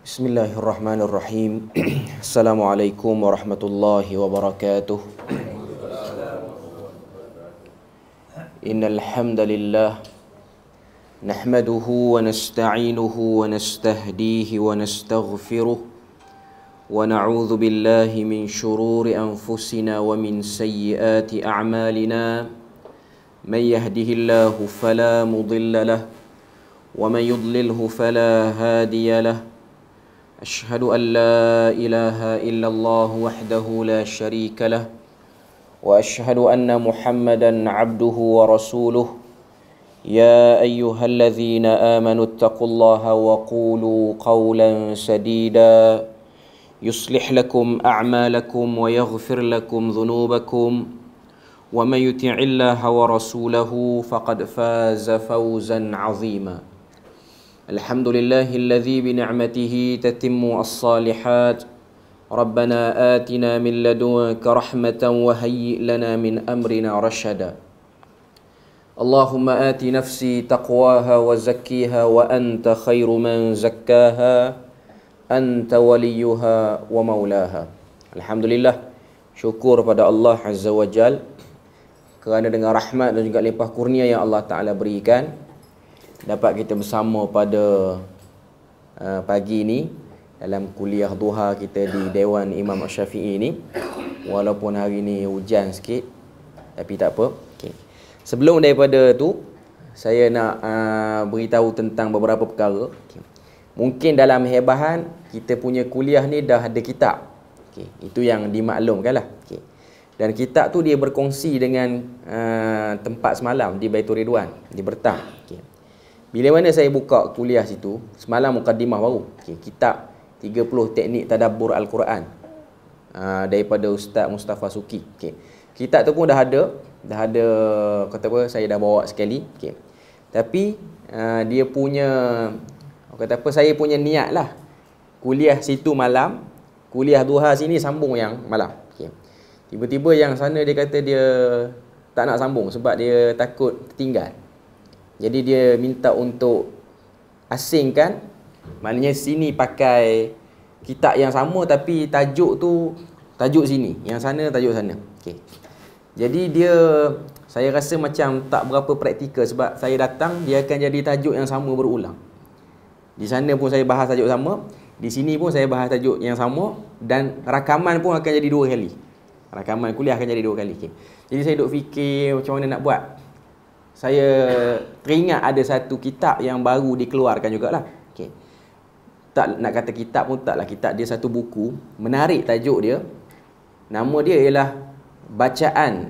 Bismillahirrahmanirrahim. Assalamualaikum warahmatullahi wabarakatuh. Innal hamdalillah nahmaduhu wa nasta'inuhu wa nastahdihi wa nastaghfiruh wa na'udzu billahi min shururi anfusina wa min sayyiati a'malina. Man yahdihillahu fala mudilla lahu wa man yudlilhu fala hadiya lahu. أشهد أن لا إله إلا الله وحده لا شريك له وأشهد أن محمدا عبده ورسوله يا أيها الذين آمنوا اتقوا الله وقولوا قولا سديدا يصلح لكم أعمالكم ويغفر لكم ذنوبكم ومن يطع الله ورسوله فقد فاز فوزا عظيما. الحمد لله الذي بنعمته تتم الصالحات. ربنا آتنا من لدنك رحمة وهيئ لنا من أمرنا رشدا. اللهم آت نفسي تقواها وزكيها وأنت خير من زكاها أنت وليها ومولاها. Alhamdulillah, syukur pada Allah Azza wa Jal kerana dengan rahmat dan juga limpah kurnia yang Allah Ta'ala berikan, dapat kita bersama pada pagi ini dalam kuliah duha kita di Dewan Imam Syafi'i ini. Walaupun hari ini hujan sikit, tapi tak apa. Okay. Sebelum daripada tu, saya nak beritahu tentang beberapa perkara. Okay. Mungkin dalam hebahan kita punya kuliah ni dah ada kitab. Okay. Itu yang dimaklumkan lah. Okay. Dan kitab tu dia berkongsi dengan tempat semalam di Baitur Ridwan, di Bertam. Okay. Bila mana saya buka kuliah situ, semalam mukaddimah baru. Okay, kitab 30 teknik tadabbur Al-Quran daripada Ustaz Mustafa Suki. Okay. Kitab tu pun dah ada, kata apa, saya dah bawa sekali. Okay. Tapi dia punya, kata apa, saya punya niat lah, kuliah situ malam, kuliah duha sini sambung yang malam. Okay. Tiba-tiba yang sana dia kata dia tak nak sambung sebab dia takut tertinggal. Jadi dia minta untuk asingkan, maknanya sini pakai kitab yang sama tapi tajuk tu tajuk sini, yang sana tajuk sana. Okay. Jadi dia, saya rasa macam tak berapa praktikal sebab saya datang dia akan jadi tajuk yang sama berulang. Di sana pun saya bahas tajuk sama, di sini pun saya bahas tajuk yang sama, dan rakaman pun akan jadi 2 kali. Rakaman kuliah akan jadi 2 kali. Okay. Jadi saya duk fikir macam mana nak buat. Saya teringat ada satu kitab yang baru dikeluarkan jugalah. Okay. Tak nak kata kitab pun taklah, kitab dia satu buku, menarik tajuk dia. Nama dia ialah Bacaan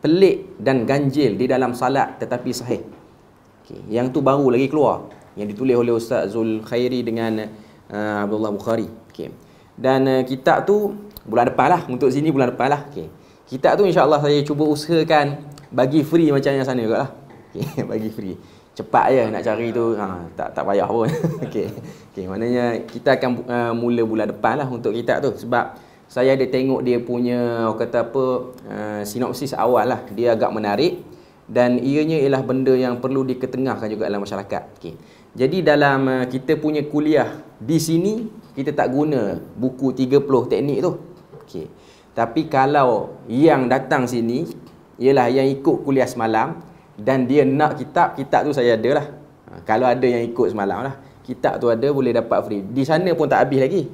Pelik dan Ganjil di dalam Salat Tetapi Sahih. Okay. Yang tu baru lagi keluar, yang ditulis oleh Ustaz Zul Khairi dengan Abdullah Bukhari. Okay. Dan kitab tu bulan depan lah, untuk sini bulan depan lah. Okay. Kitab tu insya-Allah saya cuba usahakan bagi free macam yang sana juga lah. Okay, bagi free. Cepat je nak cari tu, tak payah pun. Okay. Okay, maknanya kita akan mula bulan depan lah untuk kitab tu. Sebab saya ada tengok dia punya, kata apa, sinopsis awal lah. Dia agak menarik dan ianya ialah benda yang perlu diketengahkan juga dalam masyarakat. Okay. Jadi dalam kita punya kuliah di sini, kita tak guna buku 30 teknik tu. Okay. Tapi kalau yang datang sini ialah yang ikut kuliah semalam dan dia nak kitab tu saya ada lah. Kalau ada yang ikut semalam lah, kitab tu ada, boleh dapat free. Di sana pun tak habis lagi.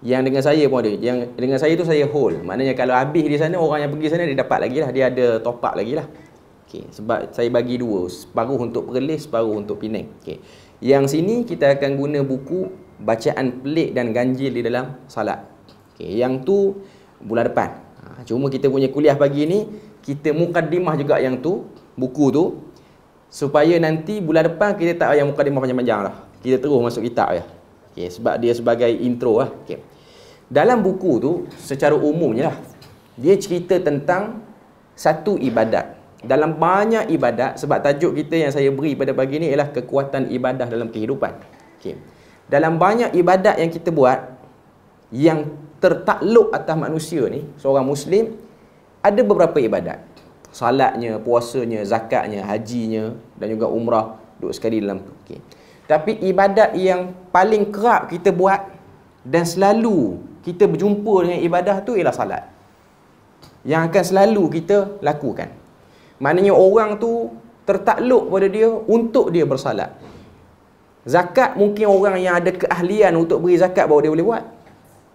Yang dengan saya pun ada. Yang dengan saya tu saya hold. Maknanya kalau habis di sana, orang yang pergi sana dia dapat lagi lah. Dia ada top up lagi lah. Okay. Sebab saya bagi 2. Separuh untuk Perlis, separuh untuk Penang. Okay. Yang sini kita akan guna buku Bacaan Pelik dan Ganjil di dalam Salat. Okay. Yang tu bulan depan. Cuma kita punya kuliah pagi ni, kita mukaddimah juga yang tu, buku tu, supaya nanti bulan depan kita tak payah mukaddimah panjang-panjang lah. Kita terus masuk kitab je. Okay, sebab dia sebagai intro lah. Okay. Dalam buku tu, secara umumnya lah, dia cerita tentang satu ibadat. Dalam banyak ibadat, sebab tajuk kita yang saya beri pada pagi ni ialah kekuatan ibadah dalam kehidupan. Okay. Dalam banyak ibadat yang kita buat, yang tertakluk atas manusia ni, seorang Muslim, ada beberapa ibadat. Salatnya, puasanya, zakatnya, hajinya dan juga umrah, duduk sekali dalam tu. Okay. Tapi ibadat yang paling kerap kita buat Dan selalu kita berjumpa dengan ibadah tu ialah salat, yang akan selalu kita lakukan. Maknanya orang tu tertakluk pada dia untuk dia bersalat. Zakat mungkin orang yang ada keahlian untuk beri zakat baru dia boleh buat.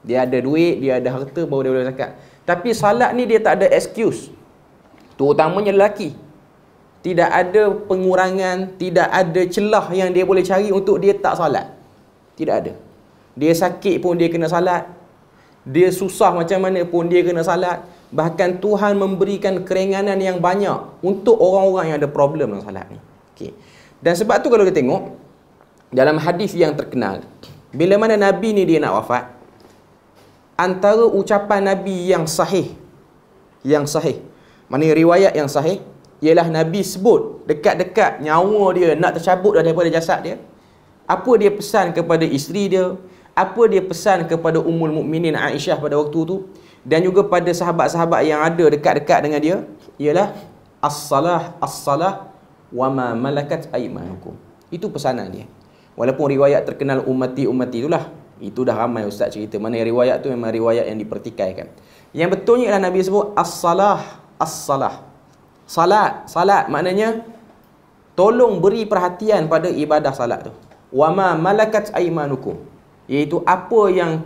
Dia ada duit, dia ada harta baru dia boleh zakat. Tapi salat ni dia tak ada excuse. Terutamanya lelaki. Tidak ada pengurangan, tidak ada celah yang dia boleh cari untuk dia tak salat. Tidak ada. Dia sakit pun dia kena salat. Dia susah macam mana pun dia kena salat. Bahkan Tuhan memberikan keringanan yang banyak untuk orang-orang yang ada problem dengan salat ni. Okay. Dan sebab tu kalau kita tengok dalam hadis yang terkenal, bila mana Nabi ni dia nak wafat, antara ucapan Nabi yang sahih, mana riwayat yang sahih, ialah Nabi sebut dekat-dekat nyawa dia nak tercabut daripada jasad dia, apa dia pesan kepada isteri dia, apa dia pesan kepada Ummul Mukminin Aisyah pada waktu tu, dan juga pada sahabat-sahabat yang ada dekat-dekat dengan dia, ialah as-salah wa ma malakat aymanukum. Itu pesanan dia. Walaupun riwayat terkenal ummati itulah, itu dah ramai ustaz cerita, mana riwayat tu memang riwayat yang dipertikaikan. Yang betulnya ialah Nabi sebut as-salah. Salat maknanya tolong beri perhatian pada ibadah salat tu. Wa ma malakat aymanukum, iaitu apa yang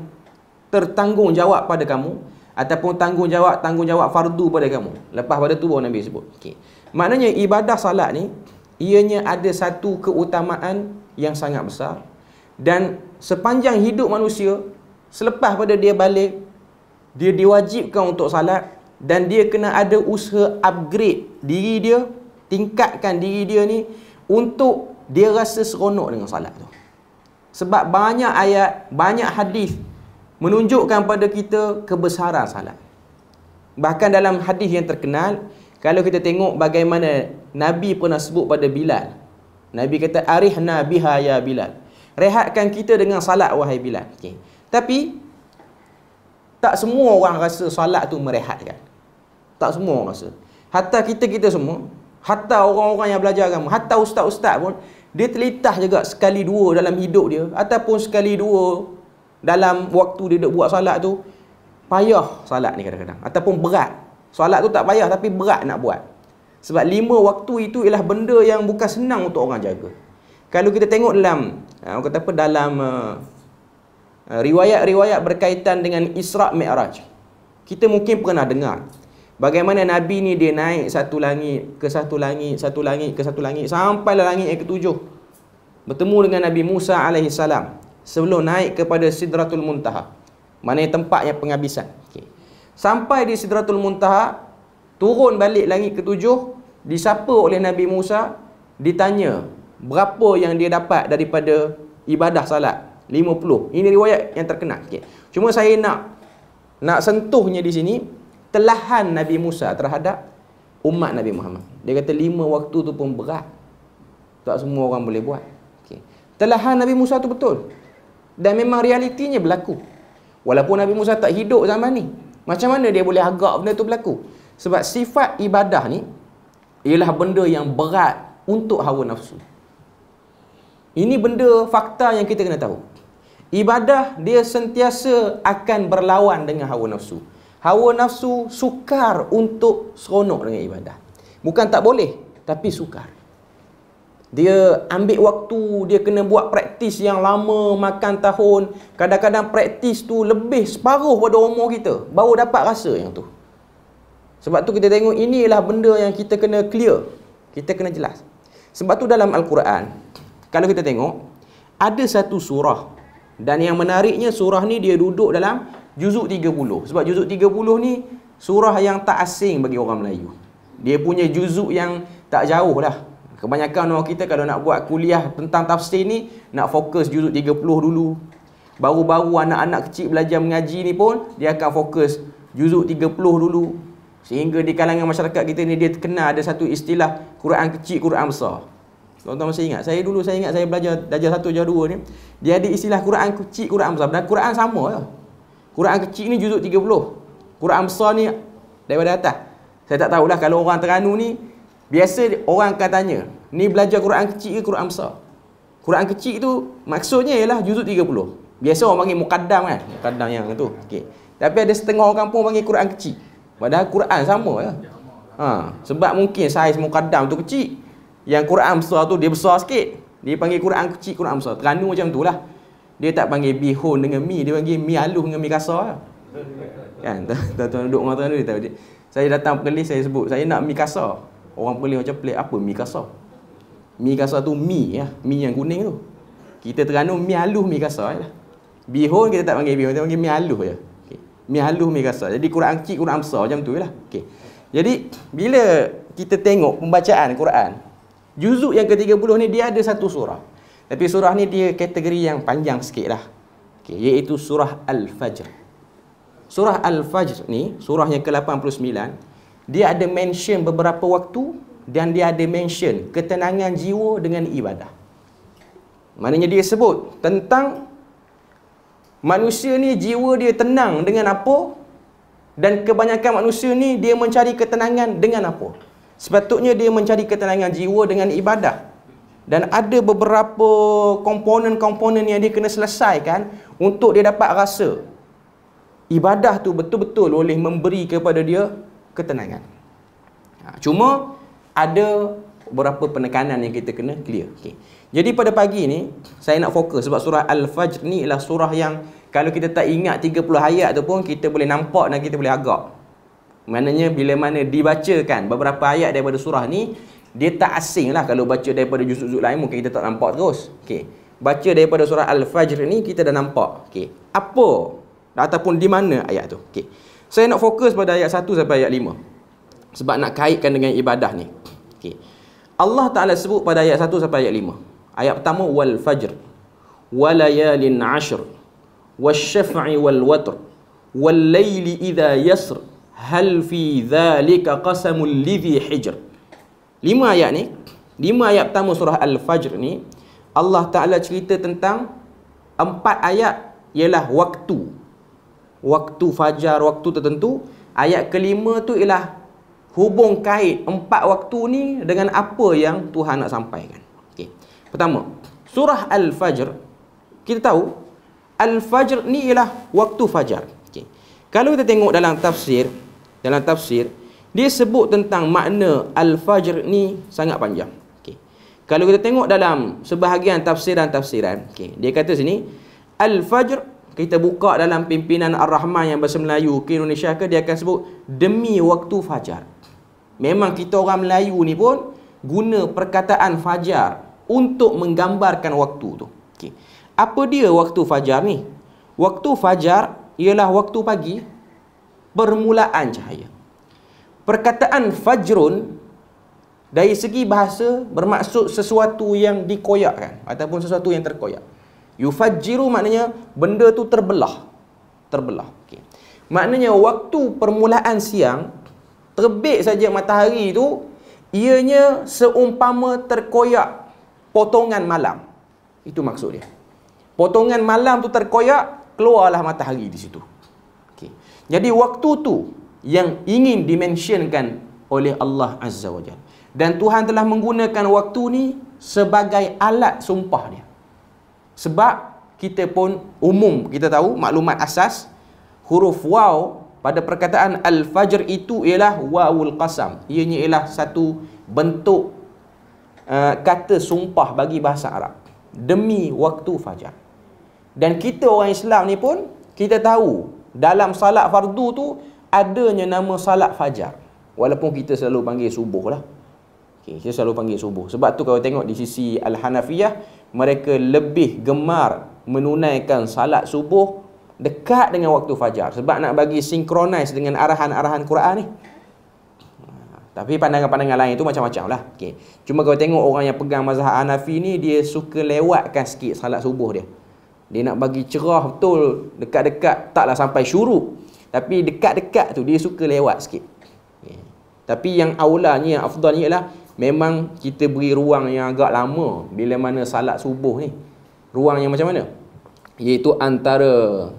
tertanggungjawab pada kamu, ataupun tanggungjawab fardu pada kamu. Lepas pada tu baru Nabi sebut. Okey. Maknanya ibadah salat ni ianya ada satu keutamaan yang sangat besar, dan sepanjang hidup manusia, selepas pada dia balik, dia diwajibkan untuk salat, dan dia kena ada usaha upgrade diri dia, tingkatkan diri dia ni untuk dia rasa seronok dengan salat tu. Sebab banyak ayat, banyak hadis menunjukkan pada kita kebesaran salat. Bahkan dalam hadis yang terkenal, kalau kita tengok bagaimana Nabi pernah sebut pada Bilal, Nabi kata, arihna biha ya Bilal, rehatkan kita dengan salat wahai Bilal. Okay. Tapi tak semua orang rasa salat tu merehatkan. Tak semua orang rasa. Hatta kita semua, hatta orang-orang yang belajar agama, hatta ustaz-ustaz pun, dia terlintas juga sekali dua dalam hidup dia, ataupun sekali dua dalam waktu dia duk buat salat tu, payah salat ni kadang-kadang, ataupun berat. Salat tu tak payah tapi berat nak buat. Sebab 5 waktu itu ialah benda yang bukan senang untuk orang jaga. Kalau kita tengok dalam riwayat-riwayat berkaitan dengan Isra' Mi'raj, kita mungkin pernah dengar bagaimana Nabi ni dia naik satu langit ke satu langit, satu langit ke satu langit, sampailah langit yang ke-7, bertemu dengan Nabi Musa alaihissalam sebelum naik kepada Sidratul Muntaha, mana tempatnya penghabisan. Okay. Sampai di Sidratul Muntaha, turun balik langit ke-7, disapa oleh Nabi Musa, ditanya berapa yang dia dapat daripada ibadah salat. 50. Ini riwayat yang terkenal. Okay. Cuma saya nak sentuhnya di sini telahan Nabi Musa terhadap umat Nabi Muhammad. Dia kata 5 waktu tu pun berat, tak semua orang boleh buat. Okay. Telahan Nabi Musa tu betul, dan memang realitinya berlaku. Walaupun Nabi Musa tak hidup zaman ni, macam mana dia boleh agak benda tu berlaku? Sebab sifat ibadah ni ialah benda yang berat untuk hawa nafsu. Ini benda fakta yang kita kena tahu. Ibadah dia sentiasa akan berlawan dengan hawa nafsu. Hawa nafsu sukar untuk seronok dengan ibadah. Bukan tak boleh, tapi sukar. Dia ambil waktu, dia kena buat praktis yang lama, makan tahun. Kadang-kadang praktis tu lebih separuh pada umur kita, baru dapat rasa yang tu. Sebab tu kita tengok ini ialah benda yang kita kena clear, kita kena jelas. Sebab tu dalam Al-Quran, kalau kita tengok, ada satu surah, dan yang menariknya surah ni dia duduk dalam juzuk 30. Sebab juzuk 30 ni surah yang tak asing bagi orang Melayu. Dia punya juzuk yang tak jauh lah. Kebanyakan orang kita kalau nak buat kuliah tentang tafsir ni, nak fokus juzuk 30 dulu. Baru-baru anak-anak kecil belajar mengaji ni pun, dia akan fokus juzuk 30 dulu. Sehingga di kalangan masyarakat kita ni, dia terkenal ada satu istilah Quran kecil, Quran besar. Tuan-tuan masih ingat? Saya ingat saya belajar darjah 1, darjah 2 ni, dia ada istilah Quran kecil, Quran besar. Dan Quran sama lah. Quran kecil ni juzuk 30. Quran besar ni daripada atas. Saya tak tahulah kalau orang Terengganu ni, biasa orang akan tanya, ni belajar Quran kecil ke Quran besar? Quran kecil tu maksudnya ialah juzuk 30. Biasa orang panggil muqaddam kan, muqaddam yang tu. Okey. Tapi ada setengah orang kampung panggil Quran kecil. Padahal Quran sama lah. Sebab mungkin saiz muqaddam tu kecil. Yang Quran besar tu dia besar sikit. Dia panggil Quran kecil, Quran besar. Terengganu macam tu lah. Dia tak panggil bihun dengan mi, dia panggil mi halus dengan mi kasar lah. Kan? Tuan-tuan duduk dengan tuan dia tahu. Saya datang Perlis, saya sebut, saya nak mi kasar. Orang Perlis macam pelik, apa mi kasar? Mi kasar tu mi ya, mi yang kuning tu. Kita Terengganu mi halus mi kasar lah. Bihun kita tak panggil bihun, kita panggil mi halus je. Okay. Mi halus mi kasar. Jadi Quran kecil, Quran besar macam tu lah. Okay. Jadi bila kita tengok pembacaan Quran, juzuk yang ke-30 ni dia ada satu surah. Tapi surah ni dia kategori yang panjang sikit lah. Okay, iaitu surah Al-Fajr. Surah Al-Fajr ni, surah yang ke-89, dia ada mention beberapa waktu dan dia ada mention ketenangan jiwa dengan ibadah. Maknanya dia sebut tentang manusia ni jiwa dia tenang dengan apa, dan kebanyakan manusia ni dia mencari ketenangan dengan apa. Sepatutnya dia mencari ketenangan jiwa dengan ibadah. Dan ada beberapa komponen-komponen yang dia kena selesaikan untuk dia dapat rasa ibadah tu betul-betul boleh memberi kepada dia ketenangan. Cuma ada beberapa penekanan yang kita kena clear. Okay. Jadi pada pagi ni saya nak fokus sebab surah Al-Fajr ni ialah surah yang kalau kita tak ingat 30 ayat tu pun kita boleh nampak dan kita boleh agak. Maknanya bila mana dibacakan beberapa ayat daripada surah ni, dia tak asing lah. Kalau baca daripada juzuk-juzuk lain mungkin kita tak nampak terus. Okay. Baca daripada surah Al-Fajr ni kita dah nampak. Okay. Apa ataupun di mana ayat tu. Okay. Saya nak fokus pada ayat 1 sampai ayat 5. Sebab nak kaitkan dengan ibadah ni. Okay. Allah Ta'ala sebut pada ayat 1 sampai ayat 5. Ayat pertama, wal fajr walayalin ashr wasyaf'i wal watr wal layli idha yasr hal fi dhalika qasamul lidhi hijr. 5 ayat ni, 5 ayat pertama surah Al-Fajr ni, Allah Ta'ala cerita tentang 4 ayat ialah waktu. Waktu fajar, waktu tertentu. Ayat kelima tu ialah hubung kait 4 waktu ni dengan apa yang Tuhan nak sampaikan. Okay. Pertama, surah Al-Fajr, kita tahu Al-Fajr ni ialah waktu fajar. Okay. Kalau kita tengok dalam tafsir, dia sebut tentang makna Al-Fajr ni sangat panjang. Okay. Kalau kita tengok dalam sebahagian tafsiran, okay, dia kata sini, Al-Fajr, kita buka dalam pimpinan Ar-Rahman yang bahasa Melayu ke Indonesia ke, dia akan sebut demi waktu fajar. Memang kita orang Melayu ni pun guna perkataan fajar untuk menggambarkan waktu tu. Okay. Apa dia waktu fajar ni? Waktu fajar ialah waktu pagi, permulaan cahaya. Perkataan fajrun dari segi bahasa bermaksud sesuatu yang dikoyakkan ataupun sesuatu yang terkoyak. Yufajjiru maknanya benda tu terbelah. Okay. Maknanya waktu permulaan siang, terbit saja matahari tu, ianya seumpama terkoyak potongan malam. Itu maksud dia. Potongan malam tu terkoyak, keluarlah matahari di situ. Okay. Jadi waktu tu yang ingin dimentionkan oleh Allah Azza wa Jalla. Dan Tuhan telah menggunakan waktu ni sebagai alat sumpah dia. Sebab kita pun umum, kita tahu maklumat asas, huruf waw pada perkataan Al-Fajr itu ialah wawul qasam. Ianya ialah satu bentuk kata sumpah bagi bahasa Arab. Demi waktu fajar. Dan kita orang Islam ni pun, kita tahu dalam salat fardu tu adanya nama salat fajar. Walaupun kita selalu panggil subuh lah. Okay, kita selalu panggil subuh. Sebab tu kalau tengok di sisi Al-Hanafiyah, mereka lebih gemar menunaikan salat subuh dekat dengan waktu fajar. Sebab nak bagi synchronize dengan arahan-arahan Quran ni. Tapi pandangan-pandangan lain tu macam-macam lah. Okay. Cuma kalau tengok orang yang pegang mazhab Hanafi ni, dia suka lewatkan sikit salat subuh dia. Dia nak bagi cerah betul, dekat-dekat, taklah sampai syuruk. Tapi dekat-dekat tu dia suka lewat sikit. Okay. Tapi yang aulanya, yang afdalnya ialah memang kita beri ruang yang agak lama bila mana salat subuh ni. Ruang yang macam mana? Iaitu antara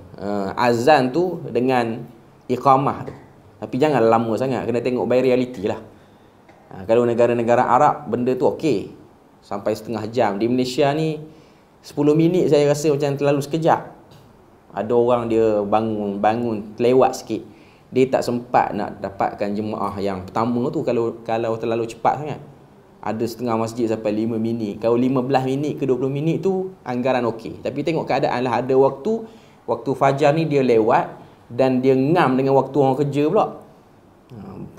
azan tu dengan iqamah tu. Tapi jangan lama sangat, kena tengok by reality lah. Kalau negara-negara Arab, benda tu okey, sampai setengah jam. Di Malaysia ni 10 minit saya rasa macam terlalu sekejap. Ada orang dia bangun lewat sikit, dia tak sempat nak dapatkan jemaah yang pertama tu kalau terlalu cepat sangat. Ada setengah masjid sampai 5 minit. Kalau 15 minit ke 20 minit tu anggaran okey. Tapi tengok keadaan lah. Ada waktu fajar ni dia lewat dan dia ngam dengan waktu orang kerja pula.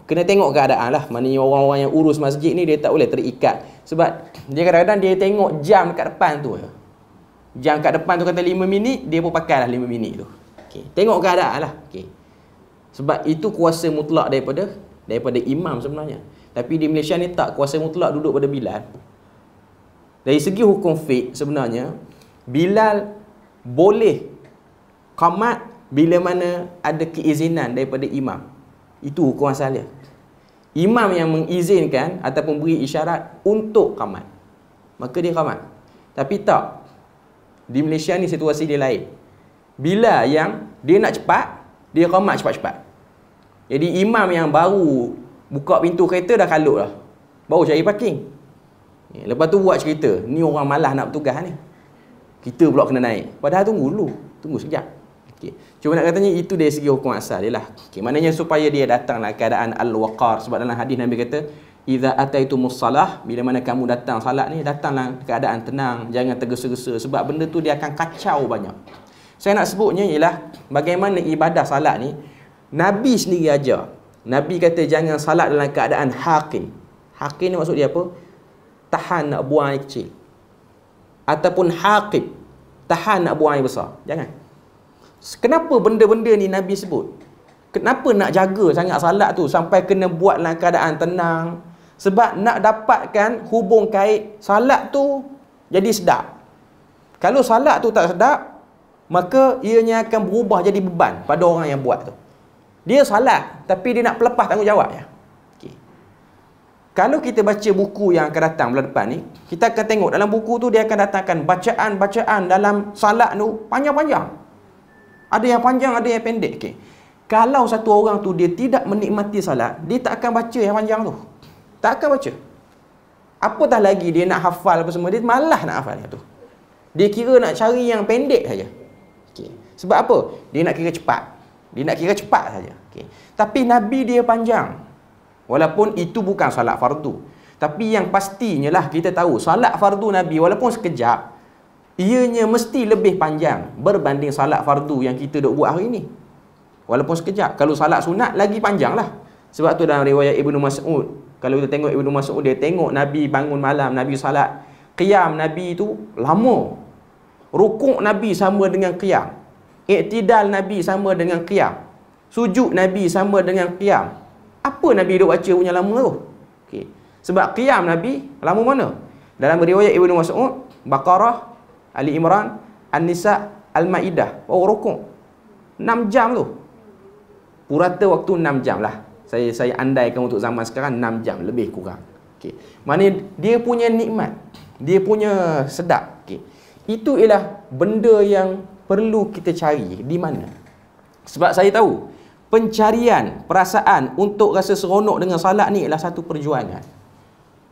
Kena tengok keadaan lah. Maknanya orang-orang yang urus masjid ni dia tak boleh terikat. Sebab dia kadang-kadang dia tengok jam dekat depan tu. Jam kat depan tu kata 5 minit, dia pun pakai lah 5 minit tu. Okay. Tengok keadaan lah. Okay. Sebab itu kuasa mutlak daripada imam sebenarnya. Tapi di Malaysia ni tak, kuasa mutlak duduk pada Bilal. Dari segi hukum fiqh sebenarnya, Bilal boleh qamat bila mana ada keizinan daripada imam. Itu hukum asalnya. Imam yang mengizinkan ataupun beri isyarat untuk qamat, maka dia qamat. Tapi tak, di Malaysia ni situasi dia lain. Bila yang dia nak cepat, dia qamat cepat-cepat. Jadi imam yang baru buka pintu kereta dah kalut lah, baru cari parking. Lepas tu buat cerita, ni orang malas nak bertugas ni, kita pula kena naik. Padahal tunggu sekejap. Okay. Cuma nak katanya itu dari segi hukum asal dia lah. Okay. Maknanya supaya dia datanglah keadaan al-waqar. Sebab dalam hadis Nabi kata, "Idza ataitumus salah", bila mana kamu datang salat ni, datanglah keadaan tenang, jangan tergesa-gesa. Sebab benda tu dia akan kacau banyak. Saya nak sebutnya ialah bagaimana ibadah salat ni Nabi sendiri ajar. Nabi kata jangan salat dalam keadaan haqin. Haqin ni maksud dia apa? Tahan nak buang air kecil. Ataupun haqib, tahan nak buang air besar. Jangan. Kenapa benda-benda ni Nabi sebut? Kenapa nak jaga sangat salat tu sampai kena buat dalam keadaan tenang? Sebab nak dapatkan hubung kait salat tu jadi sedap. Kalau salat tu tak sedap, maka ianya akan berubah jadi beban pada orang yang buat tu. Dia salat tapi dia nak pelepah tanggungjawab ya. Okay. Kalau kita baca buku yang akan datang bulan depan ni, kita akan tengok dalam buku tu dia akan datangkan bacaan-bacaan dalam salat tu panjang-panjang. Ada yang panjang, ada yang pendek. Okay. Kalau satu orang tu dia tidak menikmati salat, dia tak akan baca yang panjang tu. Tak akan baca. Apatah lagi dia nak hafal apa semua, dia malas nak hafal tu. Dia kira nak cari yang pendek saja. Okay. Sebab apa? Dia nak kira cepat. Dia nak kira cepat saja. Okay. Tapi Nabi dia panjang. Walaupun itu bukan salat fardu. Tapi yang pastinya lah kita tahu, salat fardu Nabi walaupun sekejap, ianya mesti lebih panjang berbanding salat fardu yang kita duk buat hari ni. Walaupun sekejap. Kalau salat sunat lagi panjang lah. Sebab tu dalam riwayat Ibnu Mas'ud, kalau kita tengok Ibnu Mas'ud, dia tengok Nabi bangun malam, Nabi salat. Qiyam Nabi tu lama. Rukuk Nabi sama dengan qiyam. Iktidal Nabi sama dengan qiyam. Sujud Nabi sama dengan qiyam. Apa Nabi duk baca punya lama tu? Okay. Sebab qiyam Nabi lama mana? Dalam riwayat Ibnu Mas'ud, Baqarah, Ali Imran, An-Nisa, Al-Maidah. Oh, rukuk 6 jam tu. Purata waktu 6 jam lah. Saya andaikan untuk zaman sekarang 6 jam lebih kurang. Okay. Maknanya dia punya nikmat, dia punya sedap. Okay. Itu ialah benda yang perlu kita cari di mana. Sebab saya tahu pencarian perasaan untuk rasa seronok dengan salat ni ialah satu perjuangan.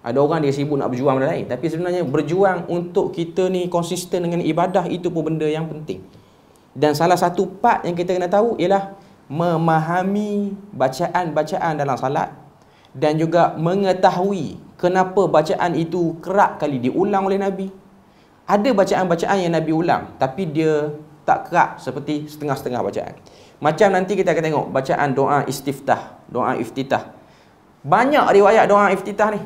Ada orang dia sibuk nak berjuang benda lain, tapi sebenarnya berjuang untuk kita ni konsisten dengan ibadah itu pun benda yang penting. Dan salah satu part yang kita kena tahu ialah memahami bacaan-bacaan dalam salat dan juga mengetahui kenapa bacaan itu kerap kali diulang oleh Nabi. Ada bacaan-bacaan yang Nabi ulang tapi dia tak kerap seperti setengah-setengah bacaan. Macam nanti kita akan tengok bacaan doa istiftah, doa iftitah. Banyak riwayat doa iftitah ni.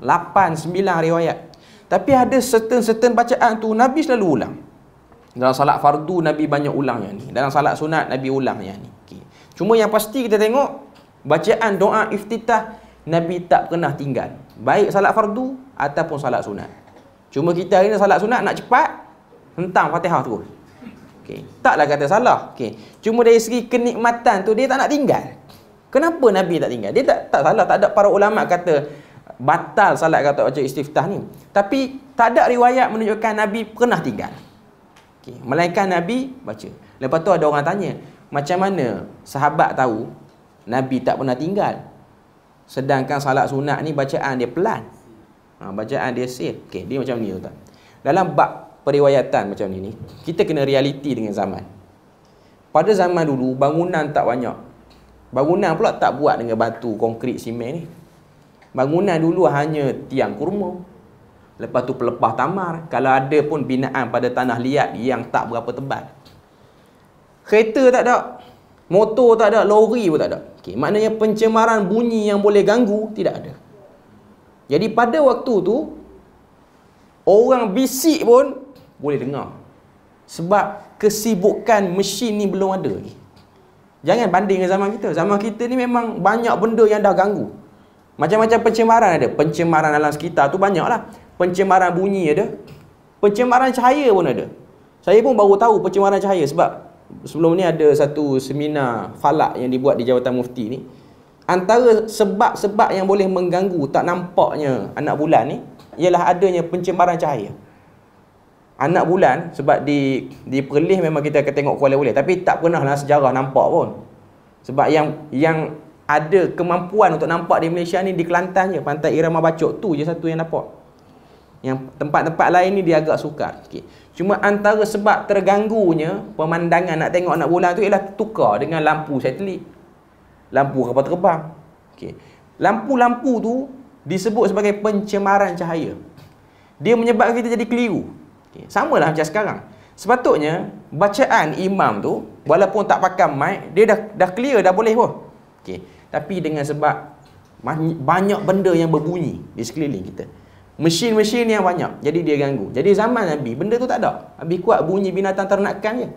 8-9 riwayat. Tapi ada certain bacaan tu Nabi selalu ulang. Dalam salat fardu Nabi banyak ulang yang ni. Dalam salat sunat Nabi ulang yang ni. Okay. Cuma yang pasti kita tengok bacaan doa iftitah Nabi tak pernah tinggal. Baik salat fardu ataupun salat sunat. Cuma kita hari ni salat sunat nak cepat, hentang Fatihah terus. Okay. Taklah kata salah. Okay. Cuma dari segi kenikmatan tu dia tak nak tinggal. Kenapa Nabi tak tinggal? Dia tak salah. Tak ada para ulama kata batal salat kata baca istiftah ni. Tapi tak ada riwayat menunjukkan Nabi pernah tinggal. Okay. Melainkan Nabi baca. Lepas tu ada orang tanya, macam mana sahabat tahu Nabi tak pernah tinggal? Sedangkan salat sunat ni bacaan dia pelan. Bacaan dia sir. Okay, dia macam ni tuan. Dalam bab periwayatan macam ni, kita kena realiti dengan zaman. Pada zaman dulu bangunan tak banyak. Bangunan pula tak buat dengan batu, konkrit, simen ni. Bangunan dulu hanya tiang kurma. Lepas tu pelepah tamar. Kalau ada pun binaan pada tanah liat yang tak berapa tebal. Kereta tak ada. Motor tak ada. Lori pun tak ada. Okay, maknanya pencemaran bunyi yang boleh ganggu tidak ada. Jadi pada waktu tu, orang bisik pun boleh dengar. Sebab kesibukan mesin ni belum ada lagi. Jangan banding dengan zaman kita. Zaman kita ni memang banyak benda yang dah ganggu. Macam-macam pencemaran ada. Pencemaran alam sekitar tu banyak lah. Pencemaran bunyi ada. Pencemaran cahaya pun ada. Saya pun baru tahu pencemaran cahaya sebab sebelum ni ada satu seminar falak yang dibuat di Jabatan Mufti ni. Antara sebab-sebab yang boleh mengganggu tak nampaknya anak bulan ni ialah adanya pencemaran cahaya. Anak bulan sebab di Perlis memang kita akan tengok Kuala Lumpur, tapi tak pernah dalam sejarah nampak pun. Sebab yang ada kemampuan untuk nampak di Malaysia ni di Kelantan je, Pantai Irama Bacok tu je satu yang nampak. Yang tempat-tempat lain ni dia agak sukar sikit. Cuma antara sebab terganggunya pemandangan nak tengok anak bulan tu ialah tukar dengan lampu satelit, lampu kapal terbang. Okey. Lampu-lampu tu disebut sebagai pencemaran cahaya. Dia menyebabkan kita jadi keliru. Okay. Sama lah macam sekarang. Sepatutnya bacaan imam tu walaupun tak pakai mic, dia dah clear, dah boleh pun. Okay. Tapi dengan sebab banyak benda yang berbunyi di sekeliling kita, mesin-mesin yang banyak, jadi dia ganggu. Jadi zaman Nabi benda tu tak ada. Nabi kuat bunyi binatang ternakan je.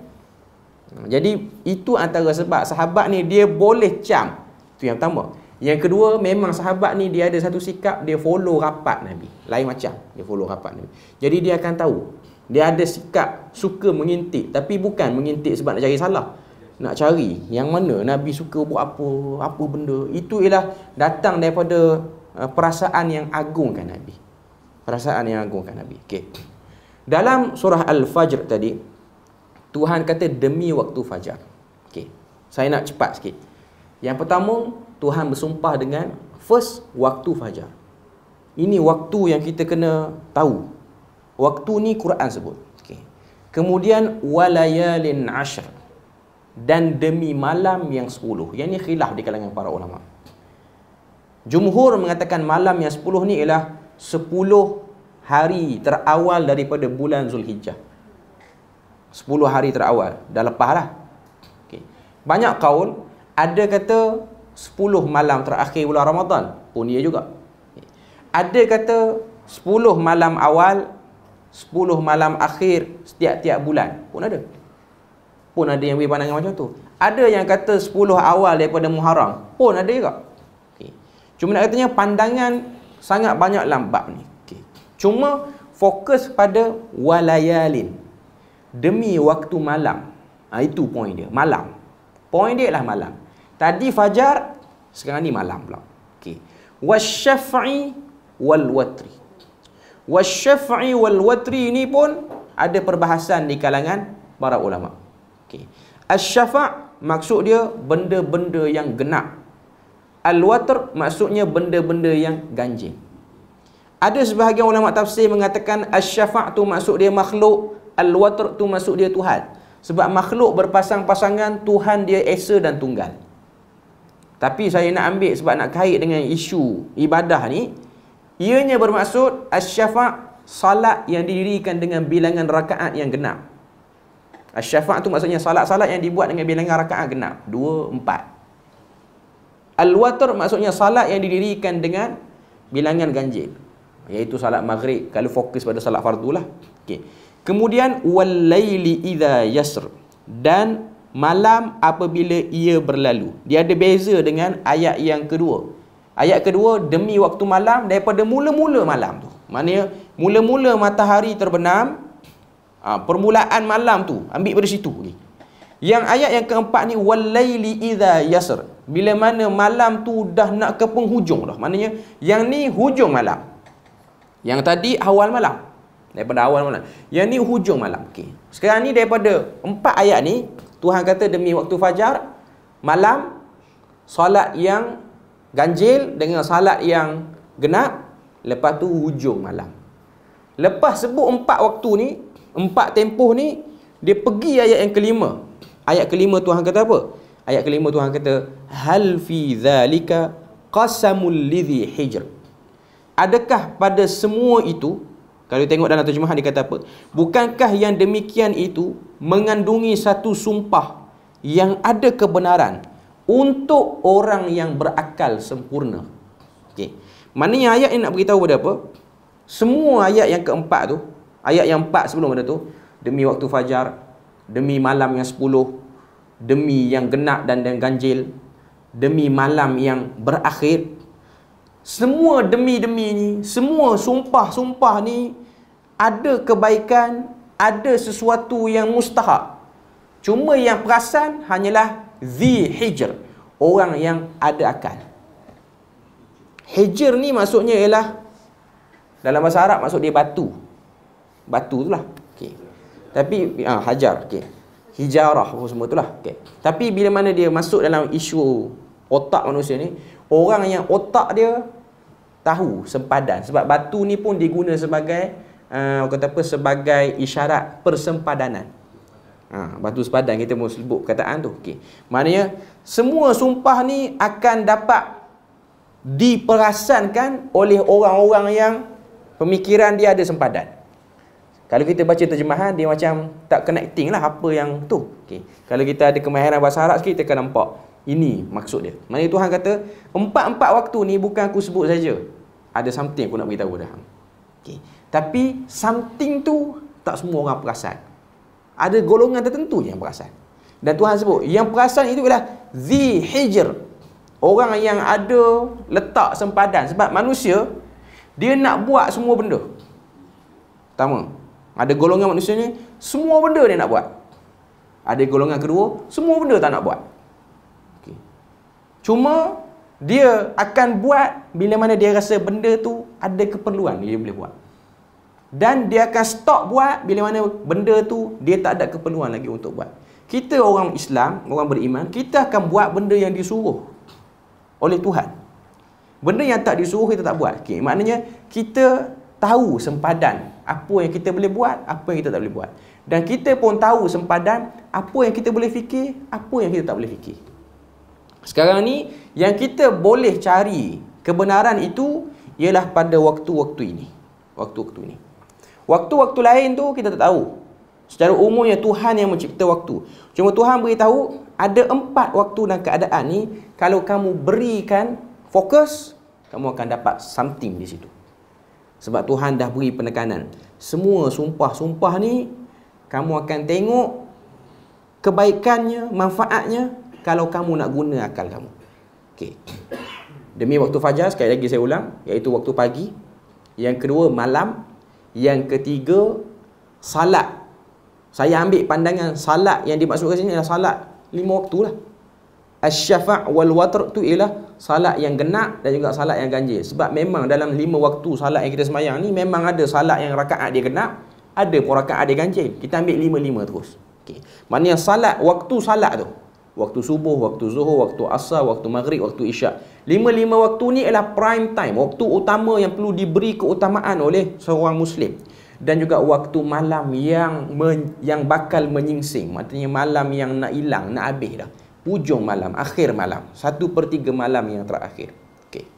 Jadi itu antara sebab sahabat ni dia boleh cam. Itu yang pertama. Yang kedua, memang sahabat ni dia ada satu sikap, dia follow rapat Nabi. Lain macam, dia follow rapat Nabi. Jadi dia akan tahu. Dia ada sikap suka mengintip, tapi bukan mengintip sebab nak cari salah. Nak cari yang mana Nabi suka buat apa benda. Itu ialah datang daripada perasaan yang agungkan Nabi. Perasaan yang agungkan Nabi. Okey. Dalam surah Al-Fajr tadi, Tuhan kata demi waktu fajar. Okey. Saya nak cepat sikit. Yang pertama, Tuhan bersumpah dengan first waktu fajar. Ini waktu yang kita kena tahu. Waktu ni Quran sebut. Okay. Kemudian walayalin ashr, dan demi malam yang 10. Yang ni khilaf di kalangan para ulama. Jumhur mengatakan malam yang 10 ni ialah 10 hari terawal daripada bulan Zulhijjah. 10 hari terawal. Dah lepas lah. Okay. Banyak kaul, ada kata 10 malam terakhir bulan Ramadan pun dia juga. Ada kata 10 malam awal, 10 malam akhir setiap-tiap bulan pun ada. Pun ada yang beri pandangan macam tu. Ada yang kata 10 awal daripada Muharram pun ada juga. Okay. Cuma nak katanya pandangan sangat banyak lambat ni. Okay. Cuma fokus pada walayalin, demi waktu malam. Itu poin dia, malam. Poin dia lah malam. Tadi fajar, sekarang ni malam pula. Okey. Wasyaf'i wal watri. Wasyaf'i wal watri ni pun ada perbahasan di kalangan para ulama. Okey. Asy-syafa' maksud dia benda-benda yang genap. Al-watr maksudnya benda-benda yang ganjil. Ada sebahagian ulama tafsir mengatakan asy-syafa' tu maksud dia makhluk, al-watr tu maksud dia Tuhan. Sebab makhluk berpasang-pasangan, Tuhan dia esa dan tunggal. Tapi saya nak ambil sebab nak kait dengan isu ibadah ni, ianya bermaksud asy-syafa' salat yang didirikan dengan bilangan rakaat yang genap. Asy-syafa' tu maksudnya salat-salat yang dibuat dengan bilangan rakaat genap, 2, 4. Al-watr maksudnya salat yang didirikan dengan bilangan ganjil, iaitu salat maghrib kalau fokus pada salat fardu lah. Okey. Kemudian wal-laili idza yasr, dan malam apabila ia berlalu. Dia ada beza dengan ayat yang kedua. Ayat kedua demi waktu malam daripada mula-mula malam tu. Maknanya mula-mula matahari terbenam, permulaan malam tu ambil dari situ. Yang ayat yang keempat ni wal-laili idza yasr, bila mana malam tu dah nak ke penghujung dah. Maknanya yang ni hujung malam. Yang tadi awal malam. Daripada awal malam. Yang ni hujung malam. Okey. Sekarang ni daripada 4 ayat ni Tuhan kata demi waktu fajar, malam, solat yang ganjil dengan solat yang genap, lepas tu hujung malam. Lepas sebut 4 waktu ni, 4 tempoh ni, dia pergi ayat yang kelima. Ayat kelima Tuhan kata apa? Ayat kelima Tuhan kata, hal fi dzalika qasamul lidhi hijr. Adakah pada semua itu, kalau tengok dalam terjemahan dia kata apa? Bukankah yang demikian itu mengandungi satu sumpah yang ada kebenaran untuk orang yang berakal sempurna. Okey. Maknanya ayat ini nak beritahu pada apa? Semua ayat yang keempat tu, ayat yang 4 sebelum ada tu, demi waktu fajar, demi malam yang 10, demi yang genap dan ganjil, demi malam yang berakhir. Semua demi-demi ni, semua sumpah-sumpah ni ada kebaikan, ada sesuatu yang mustahak. Cuma yang perasan hanyalah zi hijr, orang yang ada akal. Hijr ni maksudnya ialah, dalam bahasa Arab maksud dia batu. Batu tu lah. Okay. Tapi hajar. Okay. Hijarah semua tu lah. Okay. Tapi bila mana dia masuk dalam isu otak manusia ni, orang yang otak dia tahu sempadan. Sebab batu ni pun diguna sebagai kata apa, sebagai isyarat persempadanan. Batu sepadan kita mau sebut perkataan tu. Okay. Maknanya semua sumpah ni akan dapat diperasankan oleh orang-orang yang pemikiran dia ada sempadan. Kalau kita baca terjemahan, dia macam tak connecting lah apa yang tu. Okay. Kalau kita ada kemahiran bahasa Arab sikit, kita akan nampak ini maksud dia. Maknanya Tuhan kata, empat waktu ni bukan aku sebut saja. Ada something aku nak beritahu dah. Okay. Tapi something tu tak semua orang perasan. Ada golongan tertentu yang perasan. Dan Tuhan sebut, yang perasan itu ialah zi hijr, orang yang ada letak sempadan. Sebab manusia, dia nak buat semua benda. Pertama, ada golongan manusia ni, semua benda dia nak buat. Ada golongan kedua, semua benda tak nak buat. Okay. Cuma dia akan buat bila mana dia rasa benda tu ada keperluan dia boleh buat. Dan dia akan stop buat bila mana benda tu dia tak ada keperluan lagi untuk buat. Kita orang Islam, orang beriman, kita akan buat benda yang disuruh oleh Tuhan. Benda yang tak disuruh kita tak buat. Okay. Maknanya kita tahu sempadan apa yang kita boleh buat, apa yang kita tak boleh buat. Dan kita pun tahu sempadan apa yang kita boleh fikir, apa yang kita tak boleh fikir. Sekarang ni, yang kita boleh cari kebenaran itu ialah pada waktu-waktu ini. Waktu-waktu ini. Waktu-waktu lain tu kita tak tahu. Secara umumnya Tuhan yang mencipta waktu. Cuma Tuhan beritahu ada 4 waktu dan keadaan ni, kalau kamu berikan fokus, kamu akan dapat something di situ. Sebab Tuhan dah beri penekanan. Semua sumpah-sumpah ni, kamu akan tengok kebaikannya, manfaatnya, kalau kamu nak guna akal kamu. Okay. Demi waktu fajar, sekali lagi saya ulang, iaitu waktu pagi. Yang kedua, malam. Yang ketiga, salat. Saya ambil pandangan salat yang dimaksudkan sini adalah salat 5 waktu lah. Asy-syafa' wal watr tu ialah salat yang genap dan juga salat yang ganjil. Sebab memang dalam 5 waktu salat yang kita semayang ni, memang ada salat yang rakaat dia genap, ada pun rakaat dia ganjil. Kita ambil 5-5 terus. Okay. Maknanya salat, waktu salat tu, waktu subuh, waktu zuhur, waktu asar, waktu maghrib, waktu isyak. 5 waktu ni ialah prime time, waktu utama yang perlu diberi keutamaan oleh seorang Muslim. Dan juga waktu malam yang bakal menyingsing. Maksudnya malam yang nak hilang, nak habis dah. Hujung malam, akhir malam. 1/3 malam yang terakhir. Okay.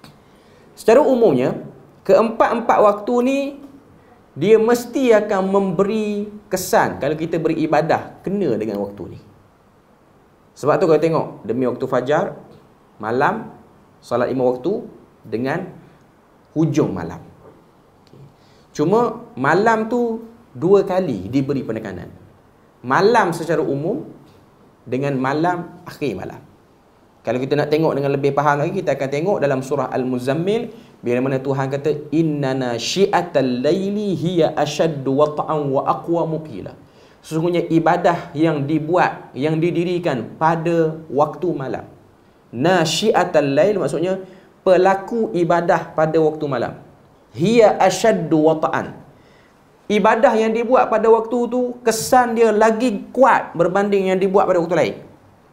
Secara umumnya, keempat-empat waktu ni, dia mesti akan memberi kesan kalau kita beribadah kena dengan waktu ni. Sebab tu kalau tengok, demi waktu fajar, malam, salat 5 waktu dengan hujung malam. Okay. Cuma malam tu 2 kali diberi penekanan. Malam secara umum dengan malam akhir malam. Kalau kita nak tengok dengan lebih faham lagi, kita akan tengok dalam surah Al-Muzammil, bila mana Tuhan kata, innana syi'atal laili hiya ashaddu wat'an wa aqwamu qila. Sesungguhnya ibadah yang dibuat, yang didirikan pada waktu malam. Nasyi'atal lail maksudnya pelaku ibadah pada waktu malam. Hiya ashaddu wata'an. Ibadah yang dibuat pada waktu tu, kesan dia lagi kuat berbanding yang dibuat pada waktu lain.